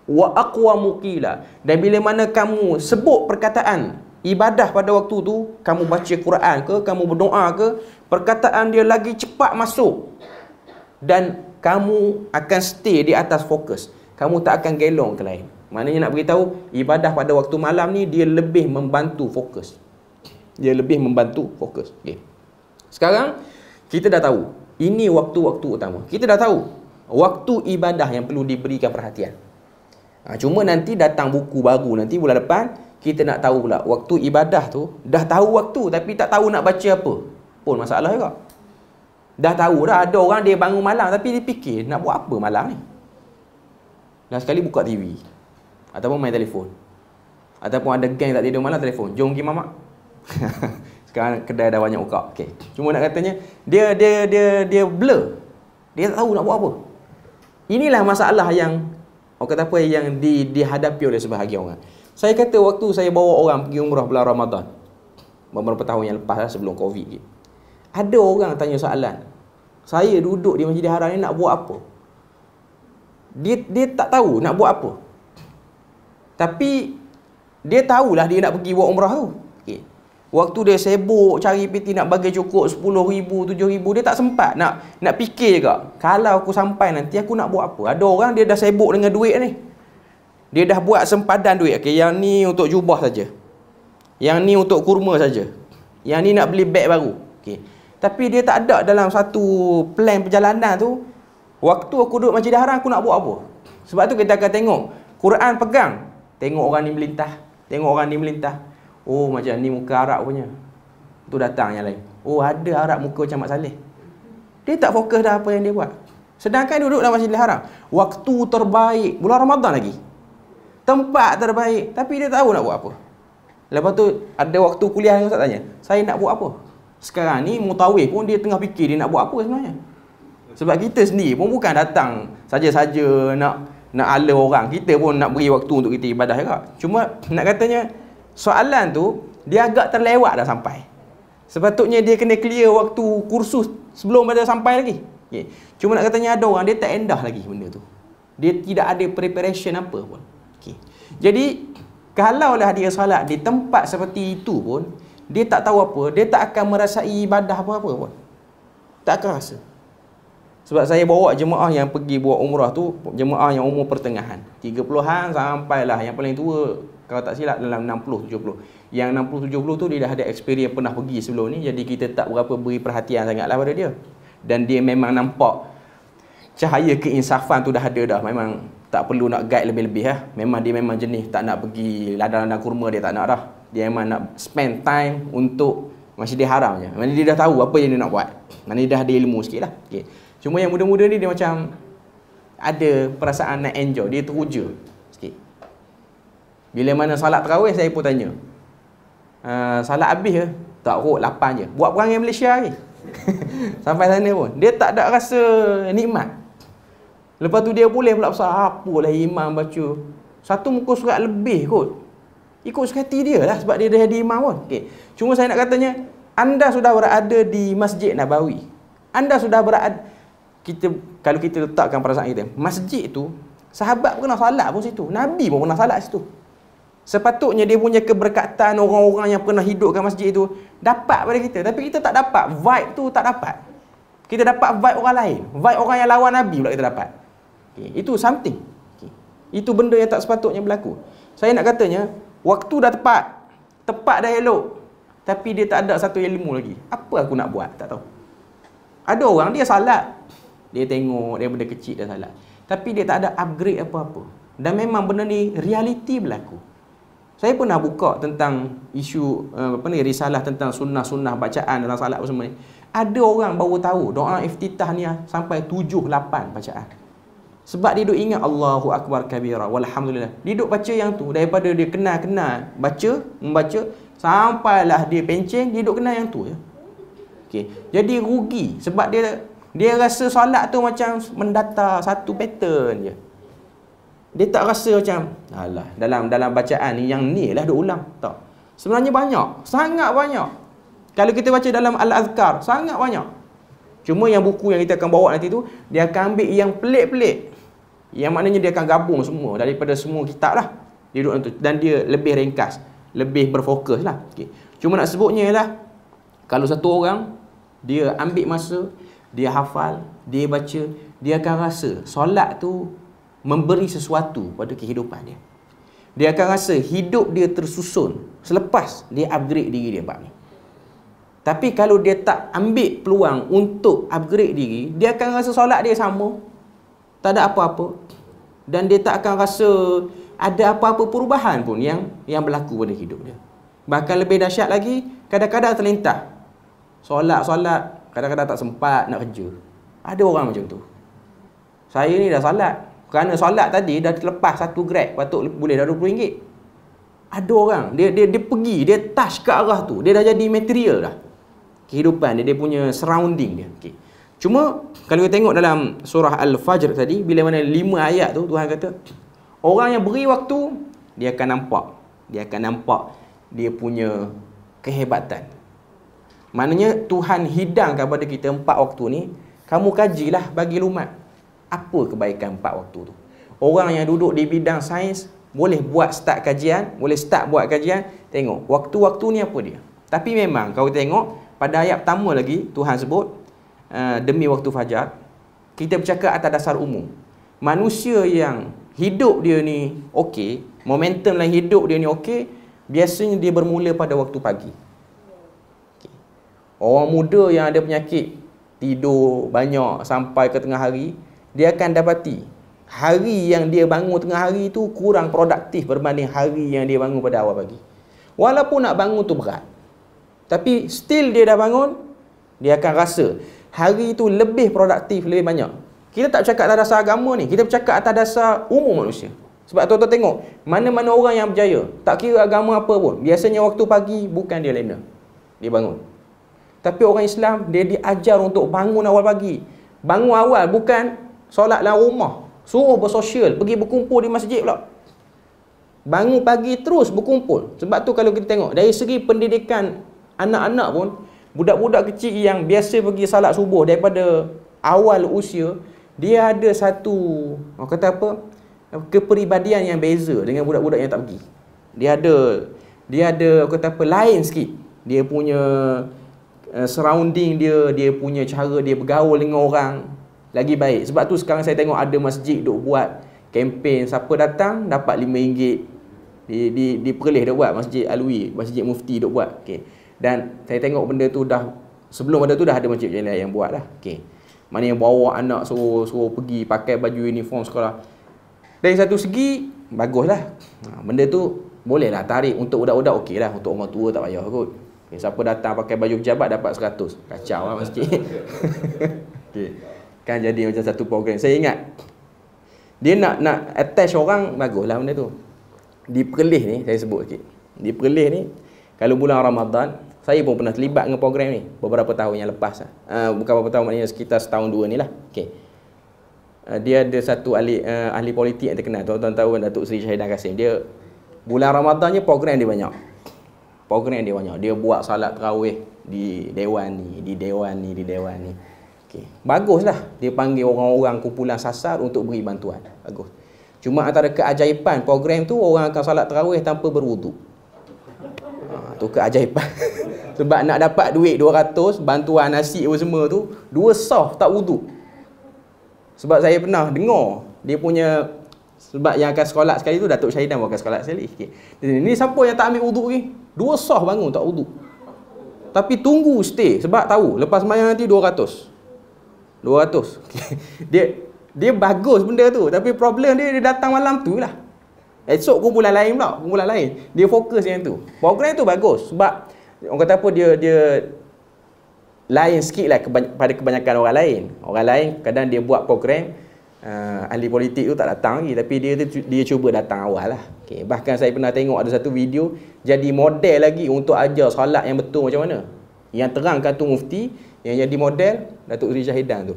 Wa aqwamu qila. Dan bila mana kamu sebut perkataan ibadah pada waktu tu, kamu baca Quran ke, kamu berdoa ke, perkataan dia lagi cepat masuk. Dan kamu akan stay di atas fokus. kamu tak akan gelong ke lain. Maknanya nak beritahu, ibadah pada waktu malam ni dia lebih membantu fokus. Dia lebih membantu fokus. Okay. Sekarang kita dah tahu ini waktu-waktu utama. Kita dah tahu waktu ibadah yang perlu diberikan perhatian. Cuma nanti datang buku baru nanti bulan depan, kita nak tahu pula waktu ibadah tu, dah tahu waktu tapi tak tahu nak baca apa. Pun masalah juga. Dah tahu dah, ada orang dia bangun malam tapi dia fikir nak buat apa malam ni. Last sekali buka TV ataupun main telefon. Ataupun ada geng tak tidur malam, telefon, jom pergi mamak. Sekarang kedai dah banyak buka. Okay. Cuma nak katanya dia blur. Dia tak tahu nak buat apa. Inilah masalah yang orang kata apa yang dihadapi oleh sebahagian orang. Saya kata waktu saya bawa orang pergi umrah bulan Ramadan beberapa tahun yang lepas lah, sebelum Covid. Ada orang tanya soalan. Saya duduk di Masjidil Haram ni nak buat apa? Dia tak tahu nak buat apa. Tapi dia tahulah dia nak pergi buat umrah tu. Okay. Waktu dia sibuk cari PT nak bagi cukup 10,000, 7,000, dia tak sempat nak fikir juga. Kalau aku sampai nanti aku nak buat apa? Ada orang dia dah sibuk dengan duit ni. Dia dah buat sempadan duit. Okay, yang ni untuk jubah saja. Yang ni untuk kurma saja. Yang ni nak beli beg baru. Okay. Tapi dia tak ada dalam satu plan perjalanan tu, waktu aku duduk Masjidil Haram aku nak buat apa? Sebab tu kita akan tengok Quran pegang, tengok orang ni melintah, tengok orang ni melintah. Oh, macam ni muka Arab punya. Tu datang yang lain. Oh, ada Arab muka macam Mak Saleh. Dia tak fokus dah apa yang dia buat. Sedangkan duduk dalam Masjidil Haram, waktu terbaik, bulan Ramadan lagi, tempat terbaik, tapi dia tahu nak buat apa. Lepas tu ada waktu kuliah yang Ustaz tanya, saya nak buat apa? Sekarang ni mutawif pun dia tengah fikir dia nak buat apa sebenarnya. Sebab kita sendiri pun bukan datang saja-saja nak ala orang. Kita pun nak beri waktu untuk kita ibadah juga. Cuma nak katanya soalan tu dia agak terlewat dah sampai. Sepatutnya dia kena clear waktu kursus sebelum dia sampai lagi. Okay. Cuma nak katanya ada orang dia tak endah lagi benda tu. Dia tidak ada preparation apa pun. Okay. Jadi kalaulah dia solat di tempat seperti itu pun, dia tak tahu apa, dia tak akan merasai ibadah apa-apa pun. Tak akan rasa. Sebab saya bawa jemaah yang pergi buat umrah tu, jemaah yang umur pertengahan, 30-an sampailah yang paling tua, kalau tak silap dalam 60-70. Yang 60-70 tu dia dah ada experience pernah pergi sebelum ni, jadi kita tak berapa beri perhatian sangatlah pada dia. Dan dia memang nampak cahaya keinsafan tu dah ada dah. Memang tak perlu nak guide lebih-lebih lah. Memang dia memang jenis tak nak pergi ladang-ladang kurma, dia tak nak dah. Dia memang nak spend time untuk Masjidil Haram je. Maksudnya dia dah tahu apa yang dia nak buat. Maksudnya dia dah ada ilmu sikit lah. Okay. Cuma yang muda-muda ni dia macam ada perasaan nak enjoy. Dia teruja sikit. Bila mana salat tarawih saya pun tanya, salat habis ke? Tak kot, 8 je. Buat perangai Malaysia lagi. Sampai sana pun dia tak ada rasa nikmat. Lepas tu dia boleh pula pasal apalah imam baca satu muka surat lebih kot. Ikut suka hati dia lah sebab dia dah jadi imam pun. Okay. Cuma saya nak katanya, anda sudah berada di Masjid Nabawi. Anda sudah berada, kalau kita letakkan perasaan kita, masjid tu, sahabat pernah salat pun situ. Nabi pun pernah salat situ. Sepatutnya dia punya keberkatan orang-orang yang pernah hidup kat masjid tu dapat pada kita. Tapi kita tak dapat. Vibe tu tak dapat. Kita dapat vibe orang lain. Vibe orang yang lawan Nabi pula kita dapat. Okay. Itu something. Okay. Itu benda yang tak sepatutnya berlaku. Saya nak katanya, waktu dah tepat. Tepat dah elok. Tapi dia tak ada satu ilmu lagi. Apa aku nak buat? Tak tahu. Ada orang dia salat. Dia tengok daripada kecil dah salat. Tapi dia tak ada upgrade apa-apa. Dan memang benda ni realiti berlaku. Saya pernah buka tentang isu risalah tentang sunnah-sunnah bacaan dalam salat semua ni. Ada orang baru tahu doa iftitah ni sampai 7-8 bacaan. Sebab dia duk ingat Allahu Akbar kabira walhamdulillah. Dia duk baca yang tu daripada dia kenal membaca sampailah dia penceng, dia duk kenal yang tu je. Okey. Jadi rugi sebab dia rasa solat tu macam mendata satu pattern je. Dia tak rasa macam alah dalam bacaan ni yang ni lah duk ulang. Tak. Sebenarnya banyak, sangat banyak. Kalau kita baca dalam Al-Azkar, sangat banyak. Cuma yang buku yang kita akan bawa nanti tu, dia akan ambil yang pelik-pelik. Yang maknanya dia akan gabung semua daripada semua kitab lah. Dia duduk tu dan dia lebih ringkas, lebih berfokus lah. Okay. Cuma nak sebutnya ialah kalau satu orang dia ambil masa, dia hafal, dia baca, dia akan rasa solat tu memberi sesuatu pada kehidupan dia. Dia akan rasa hidup dia tersusun selepas dia upgrade diri dia bab ni. Tapi kalau dia tak ambil peluang untuk upgrade diri, dia akan rasa solat dia sama, tak ada apa-apa. Dan dia tak akan rasa ada apa-apa perubahan pun yang berlaku pada hidup dia. Bahkan lebih dahsyat lagi, kadang-kadang terlintas. Solat, kadang-kadang tak sempat nak kerja. Ada orang macam tu. Saya ni dah solat, kerana solat tadi dah terlepas 1 Grab, patut boleh dah RM20. Ada orang, dia pergi, dia touch ke arah tu, dia dah jadi material dah. Kehidupan dia punya surrounding dia. Okay. Cuma kalau kita tengok dalam surah Al-Fajr tadi, bila mana 5 ayat tu Tuhan kata, orang yang beri waktu, dia akan nampak dia punya kehebatan. Maknanya Tuhan hidangkan kepada kita 4 waktu ni. Kamu kajilah bagi lumat apa kebaikan 4 waktu tu. Orang yang duduk di bidang sains boleh start buat kajian, tengok waktu-waktu ni apa dia. Tapi memang kalau tengok pada ayat pertama lagi Tuhan sebut demi waktu fajar, kita bercakap atas dasar umum. Manusia yang hidup dia ni okey, momentum dalam hidup dia ni okey, biasanya dia bermula pada waktu pagi. Okay. Orang muda yang ada penyakit tidur banyak sampai ke tengah hari, dia akan dapati hari yang dia bangun tengah hari tu kurang produktif berbanding hari yang dia bangun pada awal pagi. Walaupun nak bangun tu berat, tapi still dia dah bangun, dia akan rasa hari tu lebih produktif, lebih banyak. Kita tak bercakap atas dasar agama ni, kita bercakap atas dasar umum manusia. Sebab tuan-tuan tengok, mana-mana orang yang berjaya, tak kira agama apa pun, biasanya waktu pagi bukan dia lena, dia bangun. Tapi orang Islam, dia diajar untuk bangun awal pagi. Bangun awal bukan solat dalam rumah, suruh bersosial, pergi berkumpul di masjid pula. Bangun pagi terus berkumpul. Sebab tu kalau kita tengok dari segi pendidikan anak-anak pun, budak-budak kecil yang biasa pergi salat subuh daripada awal usia, dia ada satu, orang kata apa, kepribadian yang beza dengan budak-budak yang tak pergi. Dia ada orang kata apa, lain sikit. Dia punya surrounding dia punya cara dia bergaul dengan orang lagi baik. Sebab tu sekarang saya tengok ada masjid duk buat kempen, siapa datang dapat RM5. Di Perlis duk buat, Masjid Alwi, Masjid Mufti duk buat. Okay. Dan saya tengok benda tu dah, sebelum benda tu dah ada masjid lain yang buat dah. Okay. Mana yang bawa anak suruh pergi pakai baju uniform sekolah. Dari satu segi baguslah. Benda tu bolehlah tarik untuk budak-budak, okey lah. Untuk orang tua tak payah kot. Okay. Siapa datang pakai baju pejabat dapat 100. Kacau lah masjid. Okay. Kan jadi macam satu program. Saya ingat dia nak attach orang, baguslah benda tu. Di Perlis ni, saya sebut sikit. Di Perlis ni, kalau bulan Ramadan, saya pun pernah terlibat dengan program ni beberapa tahun yang lepas. Bukan beberapa tahun, maknanya sekitar setahun dua ni lah. Okay. Dia ada satu ahli politik yang terkenal. Tuan-tuan tahu Datuk Seri Syahidan Kasim. Dia bulan Ramadannya program dia banyak. Dia buat salat tarawih di dewan ni, di dewan ni. Okay. Baguslah dia panggil orang-orang kumpulan sasar untuk beri bantuan. Bagus. Cuma antara keajaiban program tu, orang akan salat tarawih tanpa berwuduk. Tu keajaiban. Sebab nak dapat duit 200, bantuan nasi apa semua tu, 2 saf tak wuduk. Sebab saya pernah dengar dia punya, sebab yang akan sekolah sekali tu Datuk Syahidan bukan sekolah sekali. Okay. Ni siapa yang tak ambil wuduk ni? 2 saf bangun tak wuduk. Tapi tunggu stay sebab tahu lepas sembahyang nanti 200. Dia bagus benda tu, tapi problem dia datang malam tu lah. Esok kumpulan lain pula, kumpulan lain. Dia fokus yang tu. Program tu bagus sebab orang kata apa, dia lain sikit lah pada kebanyakan orang lain. Orang lain kadang dia buat program, ahli politik tu tak datang lagi, tapi dia cuba datang awal lah. Okay. Bahkan saya pernah tengok ada satu video jadi model lagi untuk ajar solat yang betul macam mana. Yang terangkan tu mufti, yang jadi model Datuk Seri Syahidan tu.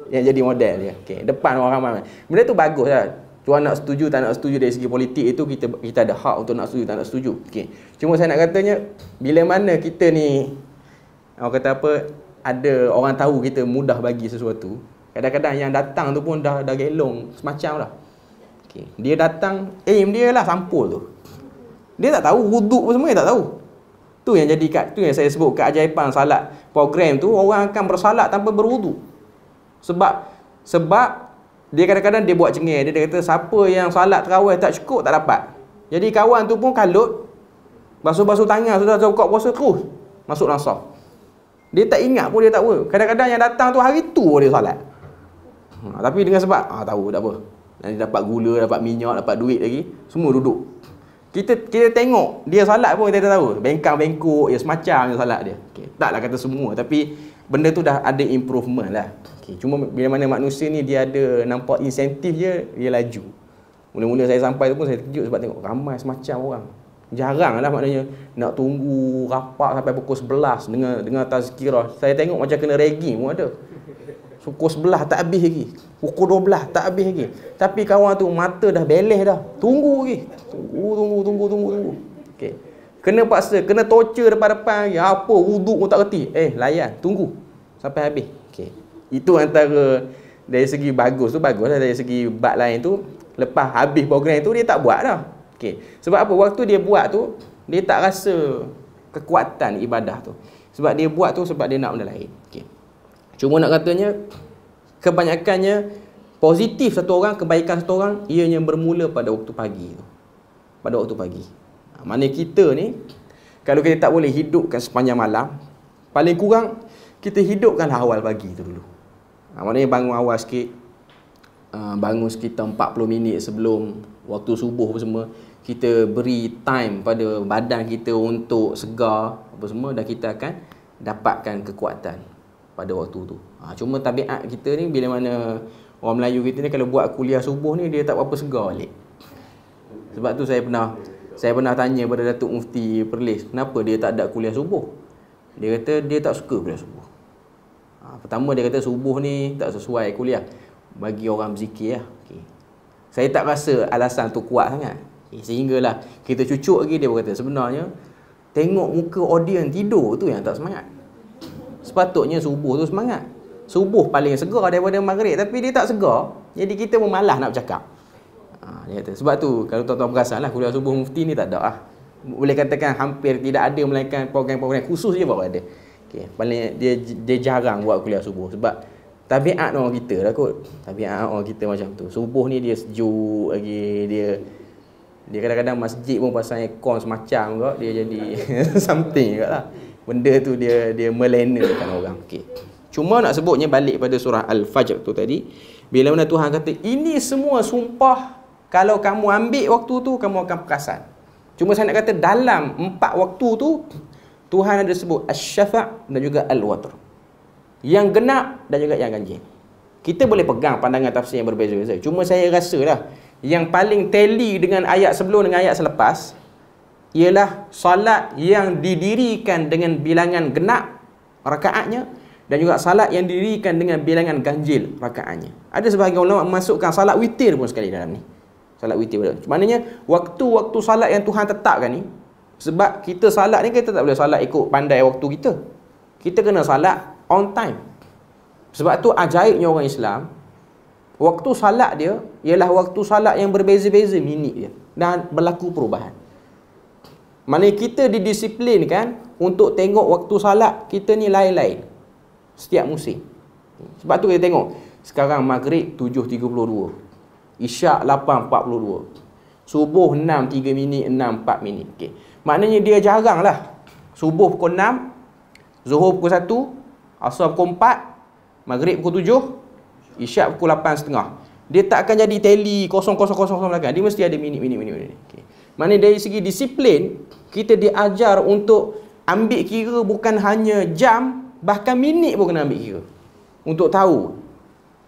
Yang jadi model dia. Okay. Depan orang ramai. Benda tu bagus lah. Tuan nak setuju tak nak setuju dari segi politik itu, kita ada hak untuk nak setuju tak nak setuju. Okay. Cuma saya nak katanya, bila mana kita ni, orang kata apa, ada orang tahu kita mudah bagi sesuatu, kadang-kadang yang datang tu pun dah gelong semacam lah. Okay. Dia datang, aim dia lah sampul tu. Dia tak tahu wuduk apa semua, dia tak tahu. Tu yang jadi tu yang saya sebut keajaiban salat program tu, orang akan bersalat tanpa berwuduk. Sebab Dia kadang-kadang dia buat cengeng. Dia kata siapa yang salat tarawih tak cukup tak dapat. Jadi kawan tu pun kalut, basuh-basuh tangan sudah buka puasa terus masuk dalam saf. Dia tak ingat pun, dia tak apa. Kadang-kadang yang datang tu hari tu dia salat. Tapi dengan sebab tahu tak apa, nanti dapat gula, dapat minyak, dapat duit lagi, semua duduk. Kita tengok dia salat pun kita tak tahu. Bengkang-bengkok ya semacam dia salat dia. Taklah kata semua, tapi benda tu dah ada improvement lah. Cuma bila mana manusia ni dia ada nampak insentif je, dia laju. Mula-mula saya sampai tu pun saya terkejut sebab tengok ramai semacam orang. Jarang lah maknanya nak tunggu rapat sampai pukul 11 dengan tazkirah. Saya tengok macam kena ragging pun ada. Pukul 11 tak habis lagi, pukul 12 tak habis lagi. Tapi kawan tu mata dah beleh dah, tunggu lagi. Tunggu. Okey. Kena paksa, kena torture depan-depan lagi. Apa wuduk pun tak reti. Layan, tunggu sampai habis. Okey. Itu antara dari segi bagus tu baguslah. Dari segi bab lain tu, lepas habis program tu dia tak buat dah. Okey. Sebab apa? Waktu dia buat tu dia tak rasa kekuatan ibadah tu. Sebab dia buat tu sebab dia nak benda lain. Okey. Cuma nak katanya kebanyakannya positif satu orang, kebaikan satu orang, ianya bermula pada waktu pagi tu. Pada waktu pagi. Mana kita ni kalau kita tak boleh hidupkan sepanjang malam, paling kurang kita hidupkanlah awal pagi tu dulu. Maknanya bangun awal sikit. Bangun sekitar 40 minit sebelum waktu subuh apa semua. Kita beri time pada badan kita untuk segar apa semua, dan kita akan dapatkan kekuatan pada waktu tu. Cuma tabiat kita ni bila mana orang Melayu kita ni kalau buat kuliah subuh ni dia tak berapa segar balik. Sebab tu saya pernah tanya pada Datuk Mufti Perlis, kenapa dia tak ada kuliah subuh? Dia kata dia tak suka kuliah subuh. Pertama dia kata subuh ni tak sesuai kuliah bagi orang berzikir lah. Saya tak rasa alasan tu kuat sangat. Sehinggalah kita cucuk lagi, dia berkata sebenarnya tengok muka audience tidur tu yang tak semangat. Sepatutnya subuh tu semangat. Subuh paling segar daripada maghrib, tapi dia tak segar. Jadi kita pun malas nak bercakap. Dia kata, sebab tu kalau tuan-tuan perasan lah, kuliah subuh mufti ni tak ada lah. Boleh katakan hampir tidak ada, melainkan program-program khusus je baru ada. Paling dia jarang buat kuliah subuh. Sebab tabiat orang kita lah kot. Tabiat orang kita macam tu. Subuh ni dia sejuk lagi. Dia kadang-kadang masjid pun pasang aircon semacam kot. Dia jadi something kot lah. Benda tu dia melenakan orang. Cuma nak sebutnya balik pada surah Al-Fajr tu tadi, bila mana Tuhan kata ini semua sumpah, kalau kamu ambil waktu tu kamu akan perasan. Cuma saya nak kata dalam 4 waktu tu Tuhan ada sebut Asy-Syafa' dan juga Al-Watr, yang genap dan juga yang ganjil. Kita boleh pegang pandangan tafsir yang berbeza-beza. Cuma saya rasa lah yang paling tally dengan ayat sebelum dengan ayat selepas ialah salat yang didirikan dengan bilangan genap rakaatnya, dan juga salat yang didirikan dengan bilangan ganjil rakaatnya. Ada sebahagian ulama memasukkan salat witir pun sekali dalam ni. Salat witir. Maknanya waktu-waktu salat yang Tuhan tetapkan ni, sebab kita salat ni kita tak boleh salat ikut pandai waktu kita. Kita kena salat on time. Sebab tu ajaibnya orang Islam, waktu salat dia ialah waktu salat yang berbeza-beza minit dia, dan berlaku perubahan. Maknanya kita didisiplinkan untuk tengok waktu salat kita ni lain-lain setiap musim. Sebab tu kita tengok sekarang maghrib 7.32, isyak 8.42, subuh 6.3 minit, 6.4 minit. Maknanya dia jarang lah. Subuh pukul 6, zuhur pukul 1, asar pukul 4, maghrib pukul 7, isyak pukul 8.30. Dia tak akan jadi tally 000 belakang. Dia mesti ada minit-minit. Maknanya dari segi disiplin, kita diajar untuk ambil kira bukan hanya jam, bahkan minit pun kena ambil kira, untuk tahu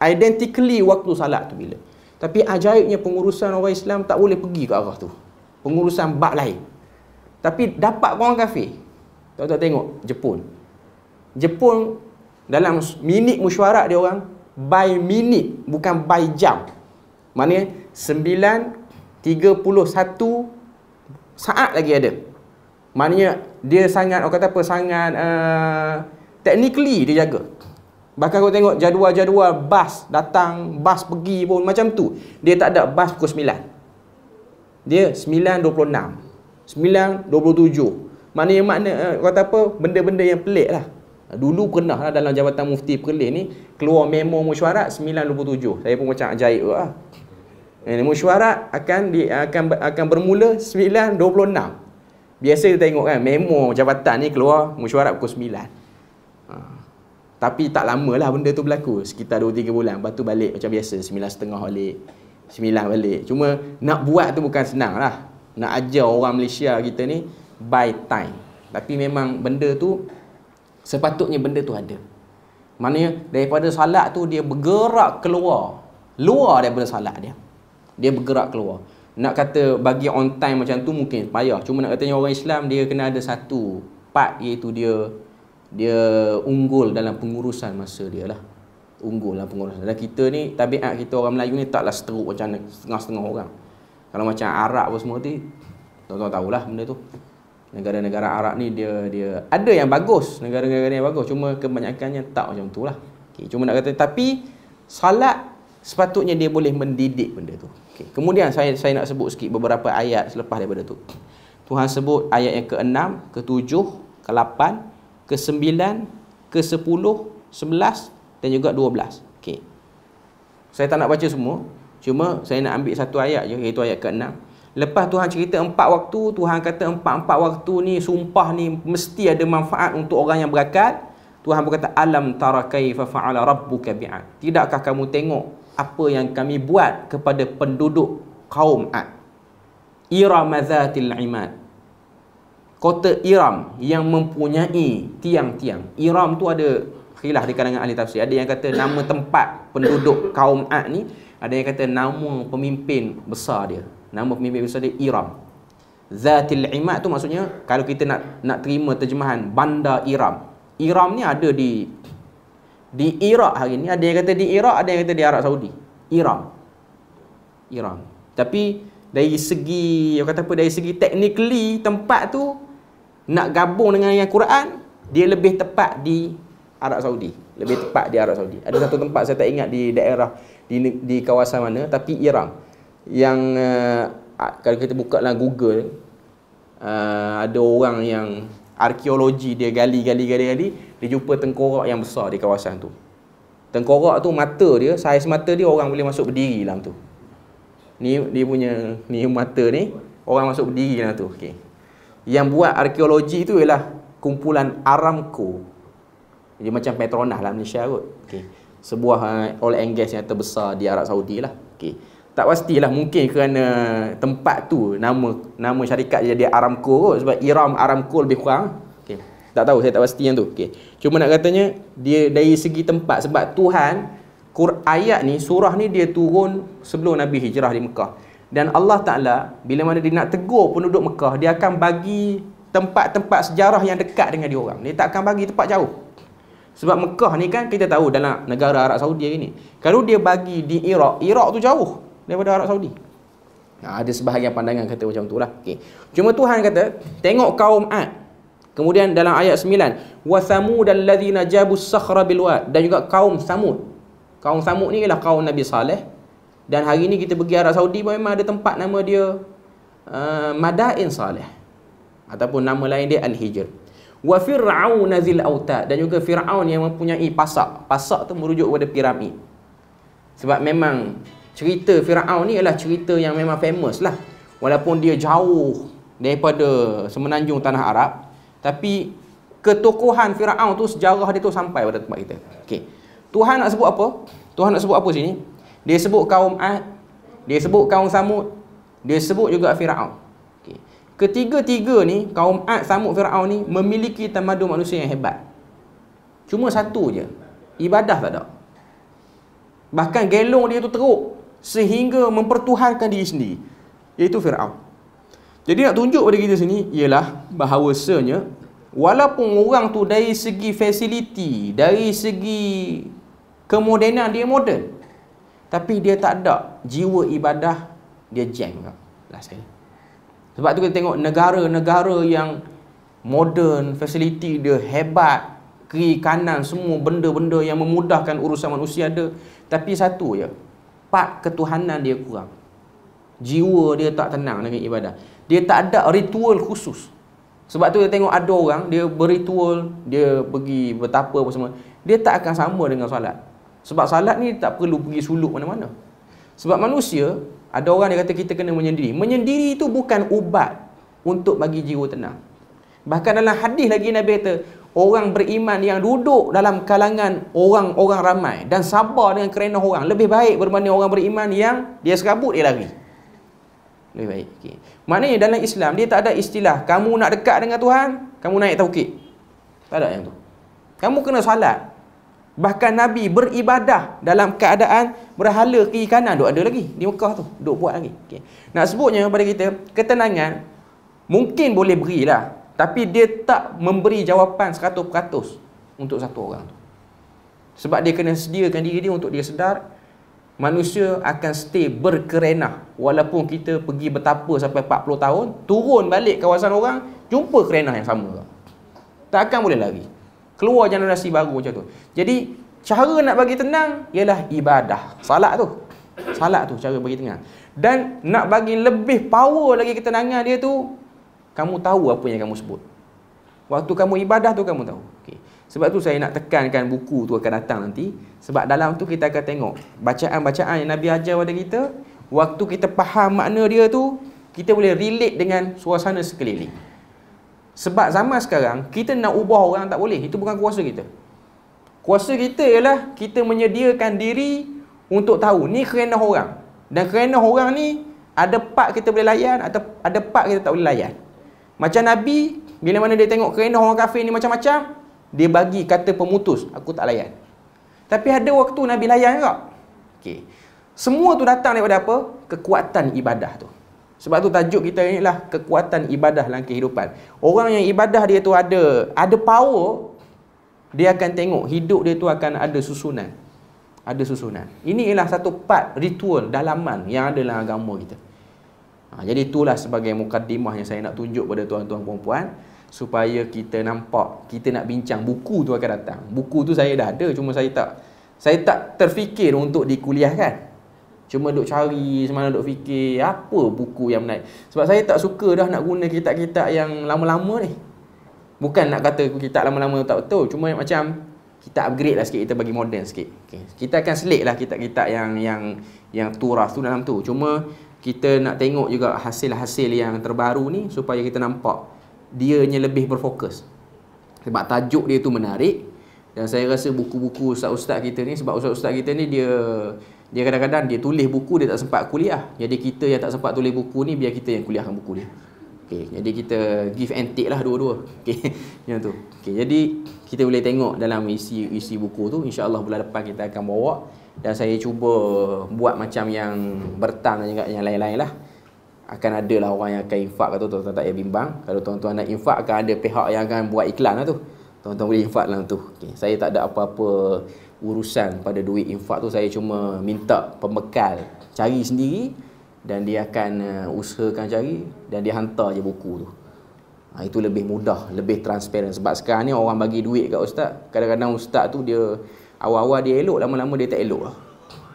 identically waktu salat tu bila. Tapi ajaibnya pengurusan orang Islam tak boleh pergi ke arah tu. Pengurusan bab lain. Tapi dapat orang kafir. Tuan-tuan tengok Jepun dalam minit mesyuarat dia orang by minute, bukan by jam. Maknanya 9:31 saat lagi ada. Maknanya dia sangat, orang kata apa, sangat technically dia jaga. Bahkan kau tengok jadual-jadual bas datang, bas pergi pun macam tu. Dia tak ada bas pukul 9. Dia 9.26, 9.27. Maknanya kata apa, benda-benda yang pelik lah. Dulu pernah lah dalam Jabatan Mufti Perlis ni keluar memo mesyuarat 9.27. Saya pun macam ajaib lah. Mesyuarat akan bermula 9.26. Biasa kita tengok kan memo jabatan ni keluar mesyuarat pukul 9. Tapi tak lama lah benda tu berlaku, sekitar 2-3 bulan. Lepas tu balik macam biasa, 9.30 balik, 9 balik. Cuma nak buat tu bukan senang lah. Nak ajar orang Malaysia kita ni by time. Tapi memang benda tu sepatutnya benda tu ada. Maknanya daripada salat tu dia bergerak keluar, luar daripada salat dia. Dia bergerak keluar. Nak kata bagi on time macam tu mungkin payah. Cuma nak katanya orang Islam dia kena ada satu part, iaitu dia unggul dalam pengurusan masa dia lah. Unggul dalam pengurusan. Dan kita ni, tabiat kita orang Melayu ni taklah seteruk macam setengah-setengah orang. Kalau macam Arab apa semua tu, tuan-tuan tahulah benda tu. Negara-negara Arab ni dia ada yang bagus, negara-negara yang bagus, cuma kebanyakannya tak macam tu lah. Okay, cuma nak kata, tapi salat sepatutnya dia boleh mendidik benda tu. Okay. Kemudian saya nak sebut sikit beberapa ayat selepas daripada tu. Tuhan sebut ayat yang ke-6, ke-7, ke-8, ke-9, ke-10, 11 dan juga 12. Okay. Saya tak nak baca semua, cuma saya nak ambil satu ayat je, iaitu ayat ke-6. Lepas Tuhan cerita 4 waktu, Tuhan kata 4 waktu ni, sumpah ni mesti ada manfaat untuk orang yang berakal. Tuhan berkata, alam tara kaifa fa'ala rabbuka bi'ad. Tidakkah kamu tengok apa yang kami buat kepada penduduk kaum Ad? Iram dzatil imad. Kota Iram yang mempunyai tiang-tiang. Iram tu ada khilaf di kalangan ahli tafsir. Ada yang kata nama tempat penduduk kaum Ad ni, ada yang kata nama pemimpin besar dia. Nama pemimpin besar dia Iram. Zatil imad tu maksudnya, kalau kita nak terima terjemahan bandar Iram. Iram ni ada di Iraq hari ni. Ada yang kata di Iraq, ada yang kata di Arab Saudi. Iram. Tapi dari segi dari segi technically tempat tu nak gabung dengan yang Quran, dia lebih tepat di Arab Saudi. Lebih tepat di Arab Saudi. Ada satu tempat saya tak ingat di daerah di kawasan mana, tapi Iram. Yang kalau kita buka dalam Google, ada orang yang arkeologi dia gali, dia jumpa tengkorak yang besar di kawasan tu. Tengkorak tu mata dia, saiz mata dia orang boleh masuk berdiri dalam tu. Ni dia punya ni mata ni orang masuk berdiri dalam tu. Okey. Yang buat arkeologi tu ialah kumpulan Aramco. Dia macam Petronas lah Malaysia kot. Okey. Sebuah oil and gas yang terbesar di Arab Saudi lah. Okey. Tak pastilah, mungkin kerana tempat tu nama syarikat jadi Aramco kot, sebab Iram Aramco lebih kurang. Okay. Tak tahu, saya tak pasti yang tu. Okay. Cuma nak katanya dia dari segi tempat, sebab Tuhan ayat ni, surah ni dia turun sebelum Nabi hijrah di Mekah. Dan Allah Ta'ala bila mana dia nak tegur penduduk Mekah, dia akan bagi tempat-tempat sejarah yang dekat dengan dia orang. Dia tak akan bagi tempat jauh. Sebab Mekah ni kan kita tahu dalam negara Arab Saudi ni. Kalau dia bagi di Iraq tu jauh daripada Arab Saudi. Ada sebahagian pandangan kata macam tu lah. Okay. Cuma Tuhan kata, tengok kaum Ad. Kemudian dalam ayat 9, wa thamud alladzina jabus sakhra bil wad, dan juga kaum Samud. Kaum Samud ni ialah kaum Nabi Saleh. Dan hari ni kita pergi Arab Saudi memang ada tempat nama dia Madain Saleh, ataupun nama lain dia Al-Hijr. Wa fir'aun zil autad, dan juga Firaun yang mempunyai pasak. Pasak tu merujuk kepada piramid. Sebab memang cerita Firaun ni adalah cerita yang memang famous lah. Walaupun dia jauh daripada semenanjung tanah Arab, tapi ketokohan Firaun tu, sejarah dia tu sampai pada tempat kita. Okey. Tuhan nak sebut apa? Tuhan nak sebut apa sini? Dia sebut kaum Ad, dia sebut kaum Samud, dia sebut juga Firaun. Okey. Ketiga-tiga ni, kaum Ad, Samud, Firaun ni memiliki tamadun manusia yang hebat. Cuma satu je, ibadah tak ada. Bahkan gelong dia tu teruk sehingga mempertuhankan diri sendiri, iaitu Firaun. Jadi nak tunjuk pada kita sini ialah bahawasanya walaupun orang tu dari segi fasiliti, dari segi kemodenan dia moden, tapi dia tak ada jiwa ibadah, dia jam lah saya. Sebab tu kita tengok negara-negara yang moden, fasiliti dia hebat, kiri kanan semua benda-benda yang memudahkan urusan manusia ada, tapi satu je, part ketuhanan dia kurang. Jiwa dia tak tenang dengan ibadah. Dia tak ada ritual khusus. Sebab tu kita tengok ada orang, dia berritual, dia pergi bertapa apa semua, dia tak akan sama dengan solat. Sebab solat ni tak perlu pergi suluk mana-mana. Sebab manusia, ada orang dia kata kita kena menyendiri. Menyendiri itu bukan ubat untuk bagi jiwa tenang. Bahkan dalam hadis lagi Nabi kata, orang beriman yang duduk dalam kalangan orang-orang ramai dan sabar dengan kerana orang lebih baik berbanding orang beriman yang dia serabut, dia lari. Lebih baik. Okay. Maknanya dalam Islam dia tak ada istilah kamu nak dekat dengan Tuhan, kamu naik taukid. Tak ada yang tu. Kamu kena salat. Bahkan Nabi beribadah dalam keadaan berhala kiri kanan, duk ada lagi di Mekah tu, duk buat lagi. Okay. Nak sebutnya kepada kita, ketenangan mungkin boleh berilah, tapi dia tak memberi jawapan 100% untuk satu orang tu. Sebab dia kena sediakan diri dia untuk dia sedar manusia akan stay berkerenah. Walaupun kita pergi bertapa sampai 40 tahun, turun balik kawasan orang, jumpa kerenah yang sama. Tak akan boleh lari. Keluar generasi baru macam tu. Jadi cara nak bagi tenang ialah ibadah. Salat tu. Salat tu cara bagi tenang. Dan nak bagi lebih power lagi ketenangan dia tu, kamu tahu apa yang kamu sebut. Waktu kamu ibadah tu kamu tahu. Okay. Sebab tu saya nak tekankan buku tu akan datang nanti. Sebab dalam tu kita akan tengok bacaan-bacaan yang Nabi ajar pada kita. Waktu kita faham makna dia tu, kita boleh relate dengan suasana sekeliling. Sebab zaman sekarang, kita nak ubah orang tak boleh. Itu bukan kuasa kita. Kuasa kita ialah kita menyediakan diri untuk tahu ni kerana orang. Dan kerana orang ni, ada part kita boleh layan, atau ada part kita tak boleh layan. Macam Nabi, bila mana dia tengok kerana orang kafir ni macam-macam, dia bagi kata pemutus, aku tak layan. Tapi ada waktu Nabi layan tak? Okay. Semua tu datang daripada apa? Kekuatan ibadah tu. Sebab tu tajuk kita ni lah kekuatan ibadah dalam kehidupan. Orang yang ibadah dia tu ada power, dia akan tengok hidup dia tu akan ada susunan. Ada susunan. Ini ialah satu part ritual dalaman yang ada dalam agama kita. Jadi itulah sebagai mukaddimah yang saya nak tunjuk pada tuan-tuan puan-puan, supaya kita nampak, kita nak bincang buku tu akan datang. Buku tu saya dah ada, cuma saya tak terfikir untuk dikuliahkan. Cuma duk cari, semalam duk fikir apa buku yang menarik. Sebab saya tak suka dah nak guna kitab-kitab yang lama-lama ni. Bukan nak kata kitab lama-lama tak betul, cuma macam kita upgrade lah sikit, kita bagi modern sikit. Okay. Kita akan selit lah kitab-kitab yang turas tu dalam tu. Cuma kita nak tengok juga hasil-hasil yang terbaru ni supaya kita nampak dianya lebih berfokus. Sebab tajuk dia tu menarik. Dan saya rasa buku-buku ustaz-ustaz kita ni, sebab ustaz-ustaz kita ni dia kadang-kadang dia tulis buku, dia tak sempat kuliah. Jadi kita yang tak sempat tulis buku ni, biar kita yang kuliahkan buku dia. Okay, jadi kita give and take lah dua-dua. Okay, macam tu. Okay, jadi kita boleh tengok dalam isi buku tu. InsyaAllah bulan depan kita akan bawa. Dan saya cuba buat macam yang bertang dan juga yang lain-lain lah. Akan ada lah orang yang akan infak tu, tuan-tuan tak payah bimbang. Kalau tuan-tuan nak infak, akan ada pihak yang akan buat iklan lah tu. Tuan-tuan boleh infak dalam tu. Okay, saya tak ada apa-apa urusan pada duit infak tu. Saya cuma minta pembekal, cari sendiri, dan dia akan usahakan cari, dan dia hantar je buku tu. Itu lebih mudah, lebih transparent. Sebab sekarang ni orang bagi duit kat ustaz, kadang-kadang ustaz tu dia awal-awal dia elok, lama-lama dia tak elok lah.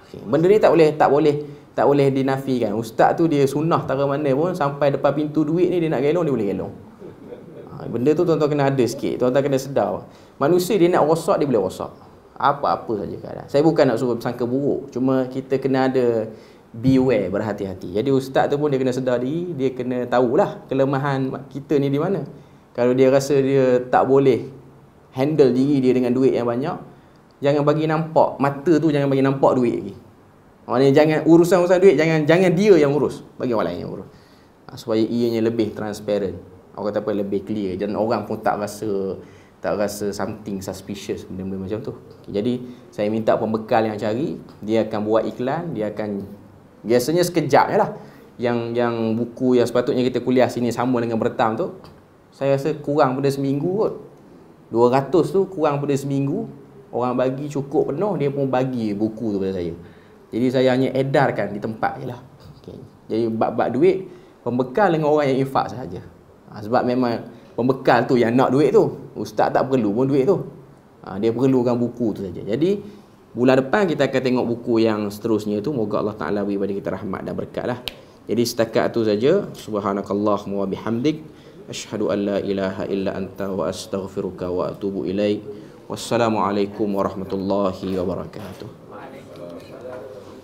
Okay. Benda ni tak boleh dinafikan. Ustaz tu dia sunnah tara mana pun, sampai depan pintu duit ni dia nak gelong, dia boleh gelong. Benda tu tuan-tuan kena ada sikit. Tuan-tuan kena sedar. Manusia dia nak rosak, dia boleh rosak. Apa-apa saja keadaan. Saya bukan nak suruh sangka buruk. Cuma kita kena ada beware, berhati-hati. Jadi ustaz tu pun dia kena sedar diri. Dia kena tahulah kelemahan kita ni di mana. Kalau dia rasa dia tak boleh handle diri dia dengan duit yang banyak, jangan bagi nampak. Mata tu jangan bagi nampak duit lagi. Maknanya jangan urusan duit, jangan dia yang urus. Bagi orang lain yang urus. Supaya ianya lebih transparent. Orang kata apa, lebih clear. Dan orang pun tak rasa something suspicious, benda-benda macam tu. Jadi saya minta pembekal yang cari, dia akan buat iklan, dia akan biasanya sekejap je lah. Yang buku yang sepatutnya kita kuliah sini sama dengan bertam tu, saya rasa kurang pada seminggu kot. 200 tu kurang pada seminggu. Orang bagi cukup penuh, dia pun bagi buku tu pada saya. Jadi saya hanya edarkan di tempat je lah. Okay. Jadi bab-bab duit, pembekal dengan orang yang infak sahaja. Sebab memang pembekal tu yang nak duit tu. Ustaz tak perlu pun duit tu. Dia perlukan buku tu saja. Jadi bulan depan kita akan tengok buku yang seterusnya tu. Moga Allah Ta'ala beri kepada kita rahmat dan berkat lah. Jadi setakat tu saja. Subhanakallahumma wa bihamdik. Asyhadu an la ilaha illa anta wa astaghfiruka wa atubu ilaik. Wassalamualaikum warahmatullahi wabarakatuh.